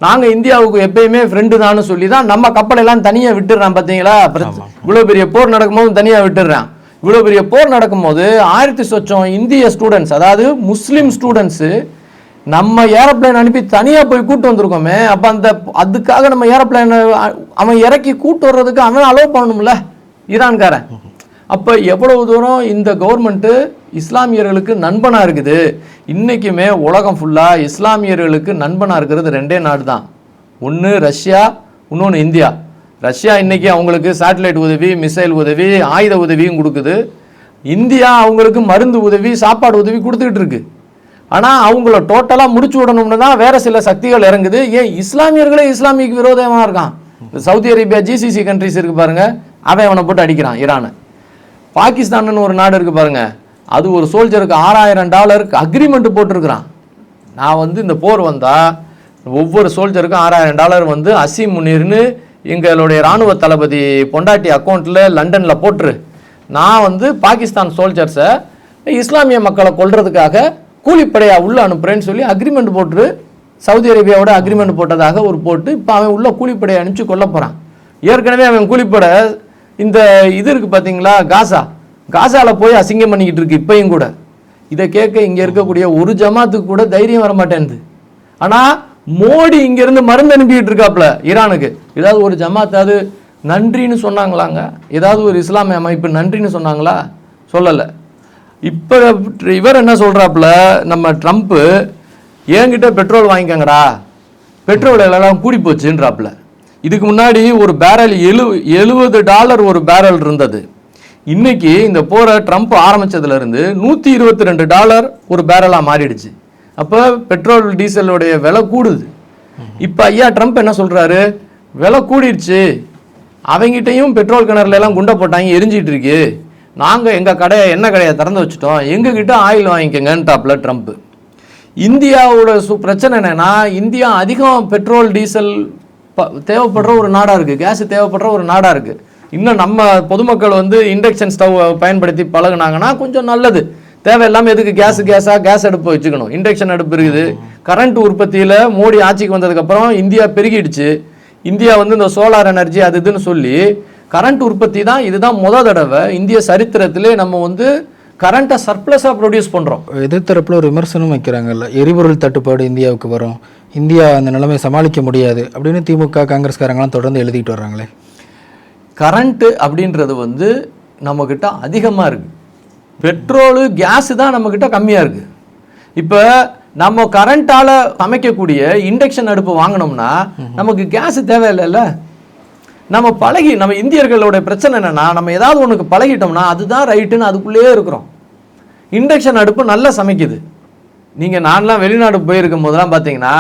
நாங்கள் இந்தியாவுக்கு எப்பயுமே ஃப்ரெண்டு தான்னு சொல்லி தான் நம்ம கப்பலெல்லாம் தனியாக விட்டுடுறான். பார்த்தீங்களா, இவ்வளோ பெரிய போர் நடக்கும்போது தனியாக விட்டுடுறான். இவ்வளோ பெரிய போர் நடக்கும்போது 1000 சொச்சம் இந்திய ஸ்டூடெண்ட்ஸ், அதாவது முஸ்லீம் ஸ்டூடெண்ட்ஸு நம்ம ஏரோப்ளைன் அனுப்பி தனியாக போய் கூட்டு வந்திருக்கோமே, அப்போ அதுக்காக நம்ம ஏரோப்ளைனை அவன் இறக்கி கூட்டு வர்றதுக்கு அவன் அலோவ் பண்ணணும்ல ஈரான்காரன். அப்போ எவ்வளவு தூரம் இந்த கவர்மெண்ட்டு இஸ்லாமியர்களுக்கு நண்பனாக இருக்குது. இன்றைக்குமே உலகம் ஃபுல்லாக இஸ்லாமியர்களுக்கு நண்பனாக இருக்கிறது 2 நாடு தான், ஒன்று ரஷ்யா, இன்னொன்று இந்தியா. ரஷ்யா இன்றைக்கி அவங்களுக்கு சேட்டலைட் உதவி, மிசைல் உதவி, ஆயுத உதவியும் கொடுக்குது. இந்தியா அவங்களுக்கு மருந்து உதவி, சாப்பாடு உதவி கொடுத்துக்கிட்டு இருக்கு. ஆனால் அவங்கள டோட்டலாக முடிச்சு விடணும்னு தான் வேறு சில சக்திகள் இறங்குது. ஏன் இஸ்லாமியர்களே இஸ்லாமிக்கு விரோதமாக இருக்கான். சவுதி அரேபியா GCC கண்ட்ரிஸ் இருக்குது பாருங்கள், அவனை போட்டு அடிக்கிறான் ஈரானை. பாகிஸ்தான் ஒரு நாடு இருக்குது பாருங்கள், அது ஒரு சோல்ஜருக்கு $6000 அக்ரிமெண்ட் போட்டிருக்கிறான். நான் வந்து இந்த போர் வந்தால் ஒவ்வொரு சோல்ஜருக்கும் $6000 வந்து அசீம் முனீர்னு எங்களுடைய இராணுவ தளபதி பொண்டாட்டி அக்கௌண்ட்டில் லண்டனில் போட்டுரு, நான் வந்து பாகிஸ்தான் சோல்ஜர்ஸை இஸ்லாமிய மக்களை கொல்றதுக்காக கூலிப்படையாக உள்ளே அனுப்புகிறேன்னு சொல்லி அக்ரிமெண்ட் போட்டு சவுதி அரேபியாவோட அக்ரிமெண்ட் போட்டதாக ஒரு போட்டு இப்போ அவன் உள்ள கூலிப்படையை அனுப்பிச்சு கொல்ல போகிறான். ஏற்கனவே அவன் கூலிப்படை இந்த இது இருக்குது பார்த்தீங்களா, காசாவில் போய் அசிங்கம் பண்ணிக்கிட்டு இருக்கு இப்பையும் கூட. இதை கேட்க இங்கே இருக்கக்கூடிய ஒரு ஜமாத்துக்கு கூட தைரியம் வர மாட்டேங்குது. ஆனால் மோடி இங்கேருந்து மருந்து அனுப்பிக்கிட்டு இருக்காப்புல ஈரானுக்கு. ஏதாவது ஒரு ஜமாத்தாவது நன்றின்னு சொன்னாங்களாங்க? ஏதாவது ஒரு இஸ்லாமிய அமைப்பு நன்றின்னு சொன்னாங்களா? சொல்லலை. இப்போ இவர் என்ன சொல்கிறாப்புல, நம்ம ட்ரம்ப்பு, என்கிட்ட பெட்ரோல் வாங்கிக்கங்கடா, பெட்ரோல் எல்லாம் கூடி போச்சுன்றாப்புல. இதுக்கு முன்னாடி ஒரு பேரல் $70 ஒரு பேரல் இருந்தது. இன்னைக்கு இந்த போரை ட்ரம்ப் ஆரம்பித்ததுலேருந்து $122 ஒரு பேரலாக மாறிடுச்சு. அப்போ பெட்ரோல் டீசலுடைய விலை கூடுது. இப்போ ஐயா ட்ரம்ப் என்ன சொல்கிறாரு, விலை கூடிடுச்சு, அவங்ககிட்டையும் பெட்ரோல் கிணறுல எல்லாம் குண்டை போட்டாங்க, எரிஞ்சிட்டு இருக்கு, நாங்கள் எங்கள் எண்ணெய் கடையை திறந்து வச்சுட்டோம், எங்ககிட்ட ஆயில் வாங்கிக்கங்கன்ட்டாப்ல ட்ரம்ப். இந்தியாவோட பிரச்சனை என்னன்னா, இந்தியா அதிகம் பெட்ரோல் டீசல் தேவைப்படுற ஒரு நாடாக இருக்குது, கேஸ் தேவைப்படுற ஒரு நாடாக இருக்குது. இன்னும் நம்ம பொதுமக்கள் வந்து இண்டக்ஷன் ஸ்டவ் பயன்படுத்தி பழகுனாங்கன்னா கொஞ்சம் நல்லது. தேவையில்லாமல் எதுக்கு கேஸ் அடுப்பு வச்சுக்கணும், இண்டக்ஷன் அடுப்பு இருக்குது. கரண்ட் உற்பத்தியில் மோடி ஆட்சிக்கு வந்ததுக்கப்புறம் இந்தியா பெருகிடுச்சு. இந்தியா வந்து இந்த சோலார் எனர்ஜி அது இதுன்னு சொல்லி கரண்ட் உற்பத்தி தான், இதுதான் முதல் தடவை இந்திய சரித்திரத்திலே நம்ம வந்து கரண்ட்டை சர்ப்ளஸாக ப்ரொடியூஸ் பண்ணுறோம். எதிர்த்தரப்பில் ஒரு விமர்சனம் வைக்கிறாங்கல்ல, எரிபொருள் தட்டுப்பாடு இந்தியாவுக்கு வரும், இந்தியா அந்த நிலைமையை சமாளிக்க முடியாது அப்படின்னு திமுக காங்கிரஸ்காரங்களாம் தொடர்ந்து எழுதிட்டு வர்றாங்களே. கரண்ட்டு அப்படின்றது வந்து நம்மக்கிட்ட அதிகமாக இருக்குது, பெட்ரோலு கேஸு தான் நம்மக்கிட்ட கம்மியாக இருக்குது. இப்போ நம்ம கரண்டால சமைக்கக்கூடிய இண்டக்ஷன் அடுப்பு வாங்கினோம்னா நமக்கு கேஸ் தேவையில்லைல்ல. நம்ம இந்தியர்களோட பிரச்சனை என்னன்னா, நம்ம ஏதாவது ஒண்ணுக்கு பழகிட்டோம்னா அதுதான் ரைட்டுன்னு அதுக்குள்ளேயே இருக்கிறோம். இண்டக்ஷன் அடுப்பு நல்லா சமைக்குது. நான்லாம் வெளிநாடு போயிருக்கும் போதெல்லாம் பார்த்தீங்கன்னா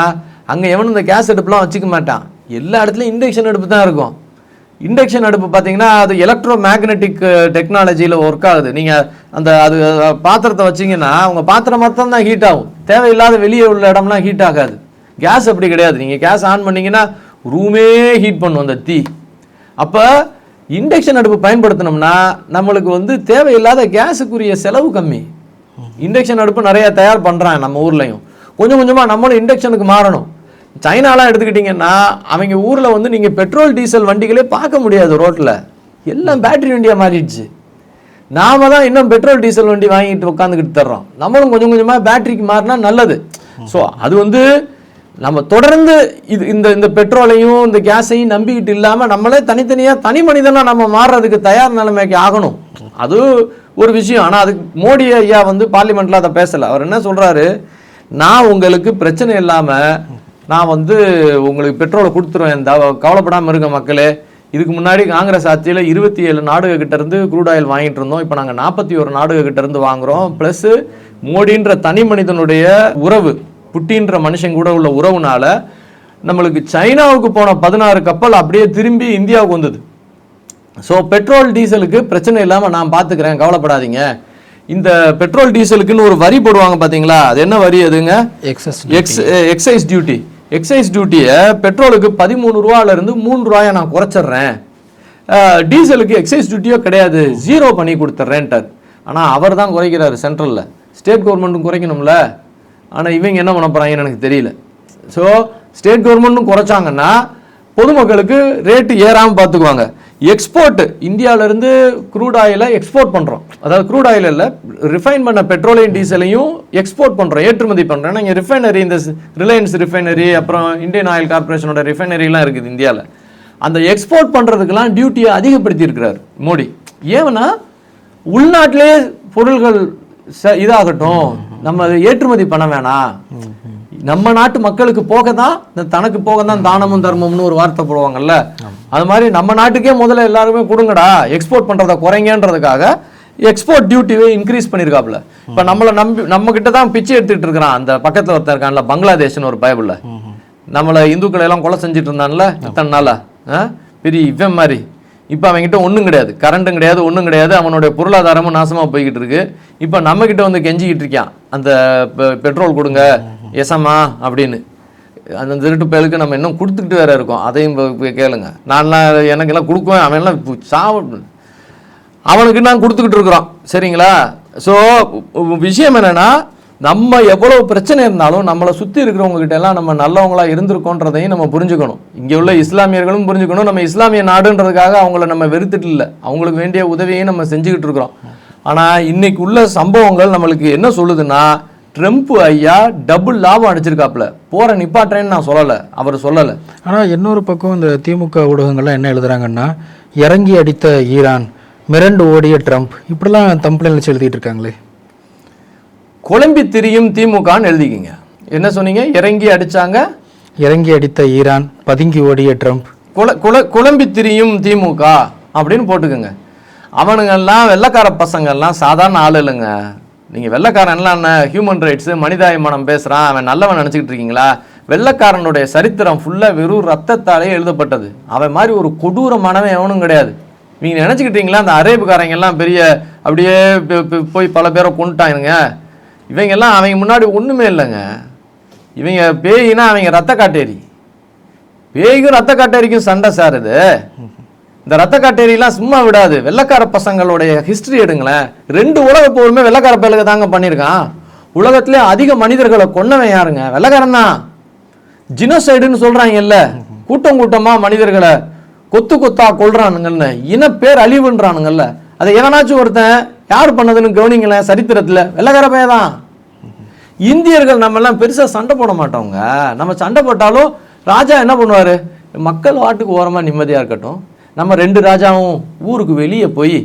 அங்கே எவனும் இந்த கேஸ் அடுப்புலாம் வச்சுக்க மாட்டான். எல்லா இடத்துலையும் இண்டக்ஷன் அடுப்பு தான் இருக்கும். இண்டக்ஷன் அடுப்பு பார்த்தீங்கன்னா அது எலக்ட்ரோ மேக்னெட்டிக் டெக்னாலஜியில் ஒர்க் ஆகுது. நீங்கள் அது பாத்திரத்தை வச்சிங்கன்னா உங்கள் பாத்திரம் மட்டும் தான் ஹீட் ஆகும், தேவையில்லாத வெளியே உள்ள இடம்லாம் ஹீட் ஆகாது. கேஸ் அப்படி கிடையாது. நீங்கள் கேஸ் ஆன் பண்ணிங்கன்னா ரூமே ஹீட் பண்ணும் அந்த தீ. அப்போ இண்டக்ஷன் அடுப்பு பயன்படுத்தினோம்னா நம்மளுக்கு தேவையில்லாத கேஸுக்குரிய செலவு கம்மி. இண்டக்ஷன் அடுப்பு நிறைய தயார் பண்ணுறாங்க நம்ம ஊர்லையும். கொஞ்சம் கொஞ்சமாக நம்மளும் இண்டக்ஷனுக்கு மாறணும். சைனாலாம் எடுத்துக்கிட்டிங்கன்னா அவங்க ஊரில் நீங்கள் பெட்ரோல் டீசல் வண்டிகளே பார்க்க முடியாது ரோட்டில், எல்லாம் பேட்டரி வண்டியாக மாறிடுச்சு. நாம தான் இன்னும் பெட்ரோல் டீசல் வண்டி வாங்கிட்டு உட்காந்துக்கிட்டு தர்றோம். நம்மளும் கொஞ்சம் கொஞ்சமாக பேட்டரிக்கு மாறினா நல்லது. ஸோ அது நம்ம தொடர்ந்து இந்த பெட்ரோலையும் இந்த கேஸையும் நம்பிக்கிட்டு இல்லாமல் நம்மளே தனித்தனியாக தனி மனிதனாக நம்ம மாறுறதுக்கு தயார் நிலைமைக்கு ஆகணும். அது ஒரு விஷயம். ஆனால் அதுக்கு மோடி ஐயா பார்லிமெண்ட்டில் அதை பேசலை. அவர் என்ன சொல்கிறாரு, நான் உங்களுக்கு பிரச்சனை இல்லாமல் நான் உங்களுக்கு பெட்ரோலை கொடுத்துருவேன், கவலைப்படாமல் இருக்க மக்களே. இதுக்கு முன்னாடி காங்கிரஸ் ஆட்சியில் 27 நாடுகிட்ட இருந்து க்ரூட் ஆயில் வாங்கிட்டு இருந்தோம். இப்போ நாங்கள் 41 நாடுகிட்ட இருந்து வாங்குறோம். ப்ளஸ் மோடின்ற தனி மனிதனுடைய உறவு, புட்டின்ற மனுஷன் கூட உள்ள உறவுனால நம்மளுக்கு சைனாவுக்கு போன 16 கப்பல் அப்படியே திரும்பி இந்தியாவுக்கு வந்தது. ஸோ பெட்ரோல் டீசலுக்கு பிரச்சனை இல்லாமல் நான் பார்த்துக்கிறேன், கவலைப்படாதீங்க. இந்த பெட்ரோல் டீசலுக்குன்னு ஒரு வரி போடுவாங்க பார்த்தீங்களா, அது என்ன வரி? அதுங்க எக்ஸைஸ் டியூட்டி. எக்ஸைஸ் டியூட்டியை பெட்ரோலுக்கு 13 ரூபாயிலிருந்து 3 ரூபாயை நான் குறைச்சிட்றேன், டீசலுக்கு எக்ஸைஸ் டியூட்டியோ கிடையாது, 0 பண்ணி கொடுத்துட்றேன்ட்டார். ஆனால் அவர் தான் குறைக்கிறாரு சென்ட்ரலில், ஸ்டேட் கவர்மெண்ட்டும் குறைக்கணும்ல. ஆனால் இவங்க என்ன பண்ண போகிறாங்கன்னு எனக்கு தெரியல. ஸோ ஸ்டேட் கவர்மெண்ட்டும் குறைச்சாங்கன்னா பொதுமக்களுக்கு ரேட்டு ஏறாமல் பார்த்துக்குவாங்க. எக்ஸ்போர்ட், இந்தியாவிலேருந்து க்ரூட் ஆயிலை எக்ஸ்போர்ட் பண்ணுறோம். அதாவது க்ரூட் ஆயில் இல்லை, ரிஃபைன் பண்ண பெட்ரோலையும் டீசலையும் எக்ஸ்போர்ட் பண்ணுறோம், ஏற்றுமதி பண்ணுறோம். இங்கே ரிஃபைனரி, இந்த ரிலையன்ஸ் ரிஃபைனரி, அப்புறம் இந்தியன் ஆயில் கார்பரேஷனோட ரிஃபைனரிலாம் இருக்குது இந்தியாவில். அந்த எக்ஸ்போர்ட் பண்ணுறதுக்கெல்லாம் டியூட்டியை அதிகப்படுத்தி இருக்கிறார் மோடி. ஏன்னா உள்நாட்டிலே பொருள்கள் இதாகட்டும், நம்ம ஏற்றுமதி பண்ண வேணாம், நம்ம நாட்டு மக்களுக்கு போக தான், தனக்கு போக தான் தானமும் தர்மம்னு ஒரு வார்த்தை போடுவாங்கல்ல, அது மாதிரி நம்ம நாட்டுக்கே முதல்ல எல்லாருமே கொடுங்கடா, எக்ஸ்போர்ட் பண்ணுறதை குறைங்கன்றதுக்காக எக்ஸ்போர்ட் டியூட்டியை இன்க்ரீஸ் பண்ணியிருக்காப்புல. இப்போ நம்ம கிட்ட தான் பிச்சை எடுத்துகிட்டு இருக்கிறான். அந்த பக்கத்தில் ஒருத்தர் இருக்கான்ல, பங்களாதேஷ்னு ஒரு பயபுல, நம்மளை இந்துக்களை எல்லாம் கொலை செஞ்சுட்டு இருந்தான்ல இத்தனை நாளா, பெரிய இவன் மாதிரி. இப்போ அவங்ககிட்ட ஒன்றும் கிடையாது, கரண்ட்டும் கிடையாது, ஒன்றும் கிடையாது, அவனுடைய பொருளாதாரமும் நாசமாக போய்கிட்டு இருக்கு. இப்போ நம்மக்கிட்ட கெஞ்சிக்கிட்டு இருக்கான், அந்த பெட்ரோல் கொடுங்க எசமா அப்படின்னு. அந்த திருட்டு பயலுக்கு நம்ம இன்னும் கொடுத்துக்கிட்டு வேற இருக்கோம். அதையும் கேளுங்க. எனக்கெல்லாம் கொடுக்குவேன், அவன்லாம் அவனுக்கு நான் கொடுத்துக்கிட்டு இருக்கிறோம், சரிங்களா? ஸோ விஷயம் என்னன்னா, நம்ம எவ்வளவு பிரச்சனை இருந்தாலும் நம்மளை சுற்றி இருக்கிறவங்க கிட்ட எல்லாம் நம்ம நல்லவங்களா இருந்திருக்கோன்றதையும் நம்ம புரிஞ்சுக்கணும். இங்கே உள்ள இஸ்லாமியர்களும் புரிஞ்சுக்கணும். நம்ம இஸ்லாமிய நாடுன்றதுக்காக அவங்கள நம்ம வெறுத்துட்டு இல்லை, அவங்களுக்கு வேண்டிய உதவியையும் நம்ம செஞ்சுக்கிட்டு இருக்கிறோம். ஆனால் இன்னைக்கு உள்ள சம்பவங்கள் நம்மளுக்கு என்ன சொல்லுதுன்னா, ட்ரம்ப் ஐயா டபுள் லாபம் அடிச்சிருக்காப்புல, போற நிப்பாட்டுறேன்னு நான் சொல்லலை, அவர் சொல்லலை. ஆனால் இன்னொரு பக்கம் இந்த திமுக ஊடகங்கள்லாம் என்ன எழுதுறாங்கன்னா, இறங்கி அடித்த ஈரான், மிரண்டு ஓடிய ட்ரம்ப், இப்படிலாம் தம்ப்ளைன்ல எழுதிட்டு இருக்காங்களே. குழம்பி திரியும் திமுகன்னு எழுதிக்கிங்க. என்ன சொன்னீங்க? இறங்கி அடிச்சாங்க, இறங்கி அடித்த ஈரான், பதுங்கி ஓடிய ட்ரம்ப், குழம்பி திரியும் திமுக அப்படின்னு போட்டுக்கோங்க. அவனுங்கெல்லாம் வெள்ளைக்கார பசங்கள்லாம் சாதாரண ஆள் இல்லைங்க. நீங்கள் வெள்ளைக்காரன்லாம் என்ன ஹியூமன் ரைட்ஸு மனிதாபிமானம் பேசுகிறான், அவன் நல்லவன் நினச்சிக்கிட்டு இருக்கீங்களா? வெள்ளைக்காரனுடைய சரித்திரம் ஃபுல்லாக வெறும் ரத்தத்தாலே எழுதப்பட்டது. அவன் மாதிரி ஒரு கொடூரமானவன் எவனும் கிடையாது. நீங்கள் நினச்சிக்கிட்டீங்களா அந்த அரேபுக்காரங்கெல்லாம் பெரிய அப்படியே போய் பல பேரை கொண்டுட்டாங்க? இவங்கெல்லாம் அவங்க முன்னாடி ஒன்றுமே இல்லைங்க. இவங்க பேயினா அவங்க ரத்த காட்டேரி, பேய்க்கும் ரத்த காட்டேரிக்கும் சண்டை சார். இது இந்த ரத்த காட்டேரியெல்லாம் சும்மா விடாது. வெள்ளைக்கார பசங்களுடைய ஹிஸ்டரி எடுங்களேன். 2 உலக போருமே வெள்ளைக்கார பயலுக்கு தாங்க பண்ணியிருக்கான். உலகத்திலே அதிக மனிதர்களை கொன்னவன் யாருங்க? வெள்ளைக்காரன் தான். ஜினோசைடுன்னு சொல்றாங்கல்ல, கூட்டம் கூட்டமா மனிதர்களை கொத்து கொத்தா கொள்றானுங்கன்னு, இனப்பேர் அழிவுன்றானுங்கல்ல, அதை எவனாச்சும் ஒருத்தன் யார் பண்ணதுன்னு கவனிங்களேன். சரித்திரத்தில் வெள்ளைக்கார பையன் தான். இந்தியர்கள் நம்ம எல்லாம் பெருசா சண்டை போட மாட்டோங்க. நம்ம சண்டை போட்டாலும் ராஜா என்ன பண்ணுவாரு, மக்கள் வாட்டுக்கு ஓரமா நிம்மதியா இருக்கட்டும், நம்ம 2 ராஜாவும் ஊருக்கு வெளியே போய்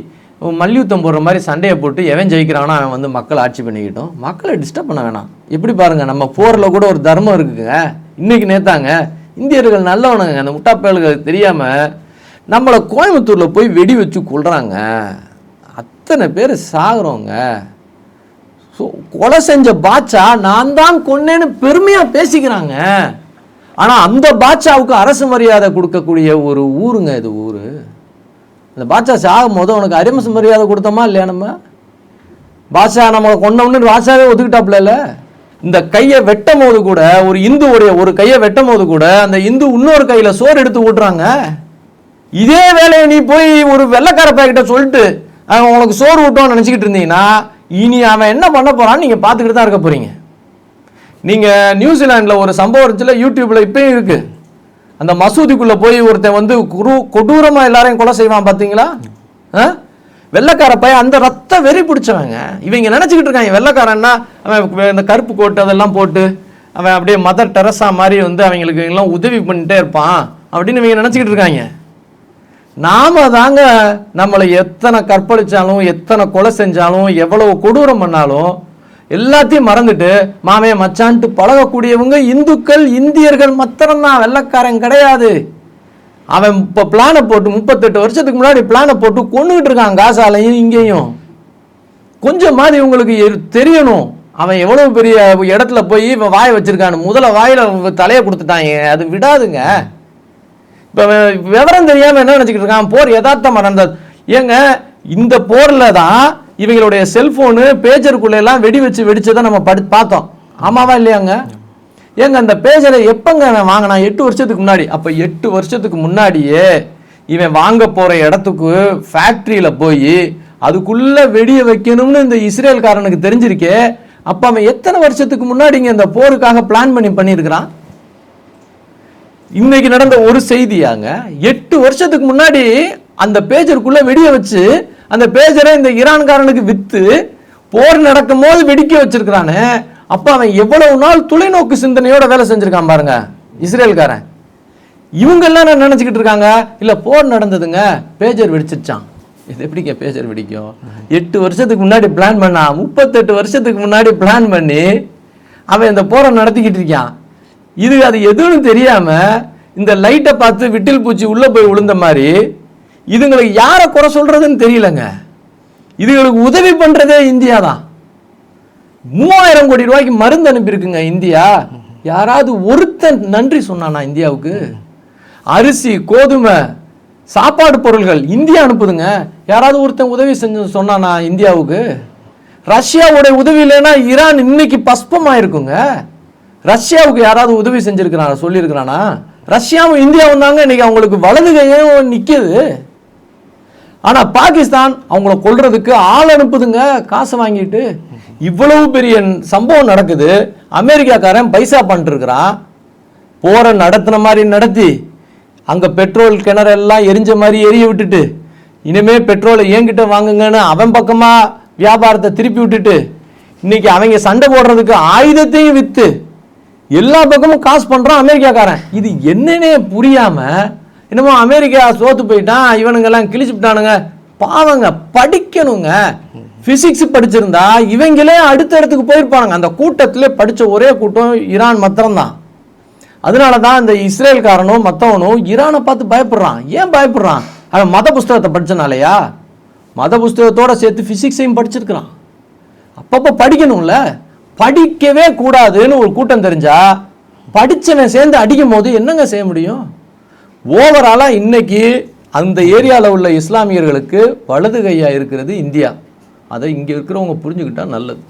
மல்யுத்தம் போடுற மாதிரி சண்டையை போட்டு எவன் ஜெயிக்கிறானோ அவன் வந்து மக்களை ஆட்சி பண்ணிக்கிட்டோம், மக்களை டிஸ்டர்ப் பண்ண வேணாம். எப்படி பாருங்கள், நம்ம போரில் கூட ஒரு தர்மம் இருக்குங்க. இன்றைக்கி நேத்தாங்க இந்தியர்கள் நல்லவனுங்க, அந்த முட்டாப்பயல்கள் தெரியாமல் நம்மளை கோயம்புத்தூரில் போய் வெடி வச்சு கொள்கிறாங்க. அத்தனை பேர் சாகுறவங்க. ஸோ கொலை செஞ்ச பாட்சா நான் தான் கொன்னேன்னு பெருமையாக பேசிக்கிறாங்க. ஆனால் அந்த பாட்சாவுக்கு அரசு மரியாதை கொடுக்கக்கூடிய ஒரு ஊருங்க இது ஊர். அந்த பாட்சா சாகும் போது உனக்கு அரசு மரியாதை கொடுத்தோமா இல்லையா? நம்ம பாட்சா நம்மளை கொண்டோம்னு பாட்சாவே ஒத்துக்கிட்டாப்புல. இந்த கையை வெட்டும் போது கூட, ஒரு இந்துவுடைய ஒரு கையை வெட்டும் போது கூட அந்த இந்து இன்னொரு கையில் சோறு எடுத்து ஊட்டுறாங்க. இதே வேலையை நீ போய் ஒரு வெள்ளைக்கார பையன்கிட்ட சொல்லிட்டு அவன் உனக்கு சோறு ஊட்டோன்னு நினச்சிக்கிட்டு இருந்தீங்கன்னா இனி அவன் என்ன பண்ண போறான்னு நீங்கள் பார்த்துக்கிட்டு தான் இருக்க போறீங்க. நீங்கள் நியூசிலாண்டில் ஒரு சம்பவம் இருந்துச்சுல, யூடியூப்ல இப்பயும் இருக்கு. அந்த மசூதிக்குள்ளே போய் ஒருத்தன் வந்து கொடூரமாக எல்லாரையும் கொலை செய்வான் பார்த்தீங்களா? வெள்ளைக்கார பையன் அந்த ரத்த வெறி பிடிச்சவங்க. இவங்க நினச்சிக்கிட்டு இருக்காங்க வெள்ளைக்காரன்னா அவன் இந்த கருப்பு கோட்டு அதெல்லாம் போட்டு அவன் அப்படியே மதர் டெரஸா மாதிரி வந்து அவங்களுக்கு எல்லாம் உதவி பண்ணிட்டே இருப்பான் அப்படின்னு இவங்க நினச்சிக்கிட்டு இருக்காங்க. நாம தாங்க நம்மளை எத்தனை கற்பழிச்சாலும், எத்தனை கொலை செஞ்சாலும், எவ்வளவு கொடூரம் பண்ணாலும் எல்லாத்தையும் மறந்துட்டு மாமே மச்சான்ட்டு பழகக்கூடியவங்க இந்துக்கள், இந்தியர்கள் மாத்திரம்தான், வெள்ளைக்காரன் கிடையாது. அவன் இப்போ பிளானை போட்டு 38 வருஷத்துக்கு முன்னாடி பிளானை போட்டு கொண்டுகிட்டு இருக்கான் காசாலையும் இங்கேயும். கொஞ்சம் மாதிரி உங்களுக்கு தெரியணும் அவன் எவ்வளவு பெரிய இடத்துல போய் இவன் வாயை வச்சிருக்கான்னு. முதல்ல வாயில தலையை கொடுத்துட்டாங்க, அது விடாதுங்க. இப்போ விவரம் தெரியாமல் என்ன நினச்சிக்கிட்டு இருக்கான், போர் யதார்த்தம் நடந்தது. ஏங்க இந்த போரில் தான் இவங்களுடைய செல்ஃபோனு பேஜருக்குள்ளெல்லாம் வெடி வச்சு வெடிச்சதை நம்ம பார்த்தோம். ஆமாவா இல்லையாங்க? ஏங்க அந்த பேஜரை எப்போங்க அவன் வாங்கினான்? 8 வருஷத்துக்கு முன்னாடி. அப்போ 8 வருஷத்துக்கு முன்னாடியே இவன் வாங்க போகிற இடத்துக்கு ஃபேக்ட்ரியில் போய் அதுக்குள்ளே வெடியை வைக்கணும்னு இந்த இஸ்ரேல்காரனுக்கு தெரிஞ்சிருக்கே. அப்போ அவன் எத்தனை வருஷத்துக்கு முன்னாடிங்க இந்த போருக்காக பிளான் பண்ணியிருக்கிறான்? இன்னைக்கு நடந்த ஒரு செய்தியாங்க, 8 வருஷத்துக்கு முன்னாடி அந்த பேஜருக்குள்ள வெடிய வச்சு அந்த பேஜரை இந்த ஈரான்காரனுக்கு வித்து போர் நடக்கும் போது வெடிக்க வச்சிருக்கிறானே. அப்ப அவன் எவ்வளவு நாள் தொலைநோக்கு சிந்தனையோட வேலை செஞ்சிருக்கான் பாருங்க இஸ்ரேல்காரன். இவங்க எல்லாம் நினைச்சுக்கிட்டு இருக்காங்க, இல்ல போர் நடந்ததுங்க பேஜர் வெடிச்சிருச்சான். இது எப்படிங்க பேஜர் வெடிக்கும்? 8 வருஷத்துக்கு முன்னாடி பிளான் பண்ணா, 38 வருஷத்துக்கு முன்னாடி பிளான் பண்ணி அவன் இந்த போரை நடத்திக்கிட்டு இருக்கான். இது அது எதுவும் தெரியாம இந்த லைட்டை பார்த்து விட்டில் பூச்சி உள்ள போய் விழுந்த மாதிரி இதுங்களுக்கு யாரை குறை சொல்றதுன்னு தெரியலங்க. இதுகளுக்கு உதவி பண்றதே இந்தியா தான். 3000 கோடி ரூபாய்க்கு மருந்து அனுப்பியிருக்குங்க இந்தியா. யாராவது ஒருத்தன் நன்றி சொன்னானா இந்தியாவுக்கு? அரிசி, கோதுமை, சாப்பாடு பொருள்கள் இந்தியா அனுப்புதுங்க. யாராவது ஒருத்தன் உதவி செஞ்சு சொன்னானா இந்தியாவுக்கு? ரஷ்யாவுடைய உதவி இல்லைன்னா ஈரான் இன்னைக்கு பஸ்பமாயிருக்குங்க. ரஷ்யாவுக்கு யாராவது உதவி செஞ்சிருக்கிறானா, சொல்லியிருக்கிறானா? ரஷ்யாவும் இந்தியாவும் தாங்க இன்னைக்கு அவங்களுக்கு வலது கையும் நிற்கிது. ஆனா பாகிஸ்தான் அவங்கள கொல்றதுக்கு ஆள் அனுப்புதுங்க காசை வாங்கிட்டு. இவ்வளவு பெரிய சம்பவம் நடக்குது. அமெரிக்காக்காரன் பைசா பண்ணிட்டு இருக்கிறான். போற நடத்தின மாதிரி நடத்தி அங்க பெட்ரோல் கிணறெல்லாம் எரிஞ்ச மாதிரி எரிய விட்டுட்டு இனிமே பெட்ரோலை என்கிட்ட வாங்குங்கன்னு அவன் பக்கமா வியாபாரத்தை திருப்பி விட்டுட்டு இன்னைக்கு அவங்க சண்டை போடுறதுக்கு ஆயுதத்தையும் வித்து எல்லா பக்கமும் காசு பண்றான் அமெரிக்காக்காரன். இது என்னன்னே புரியாம என்னமோ அமெரிக்கா சோத்து போயிட்டான், இவனுங்கெல்லாம் கிழிச்சுட்டானுங்க. பாவங்க, படிக்கணுங்க. பிசிக்ஸ் படிச்சிருந்தா இவங்களே அடுத்த இடத்துக்கு போயிருப்பானுங்க. அந்த கூட்டத்திலே படிச்ச ஒரே கூட்டம் ஈரான் மாத்திரம்தான். அதனாலதான் இந்த இஸ்ரேல்காரனும் மற்றவனும் ஈரானை பார்த்து பயப்படுறான். ஏன் பயப்படுறான்? அவன் மத புஸ்தகத்தை படிச்சனாலையா? மத புஸ்தகத்தோட சேர்த்து பிசிக்ஸையும் படிச்சிருக்கிறான். அப்பப்போ படிக்கணும்ல. படிக்கவே கூடாதுன்னு ஒரு கூட்டம் தெரிஞ்சா படிச்சவன் சேர்ந்து அடிக்கும் போது என்னங்க செய்ய முடியும்? ஓவராலா இன்னைக்கு அந்த ஏரியாவில் உள்ள இஸ்லாமியர்களுக்கு வலது கையா இருக்கிறது இந்தியா. அதை இங்க இருக்கிறவங்க புரிஞ்சுக்கிட்டா நல்லது.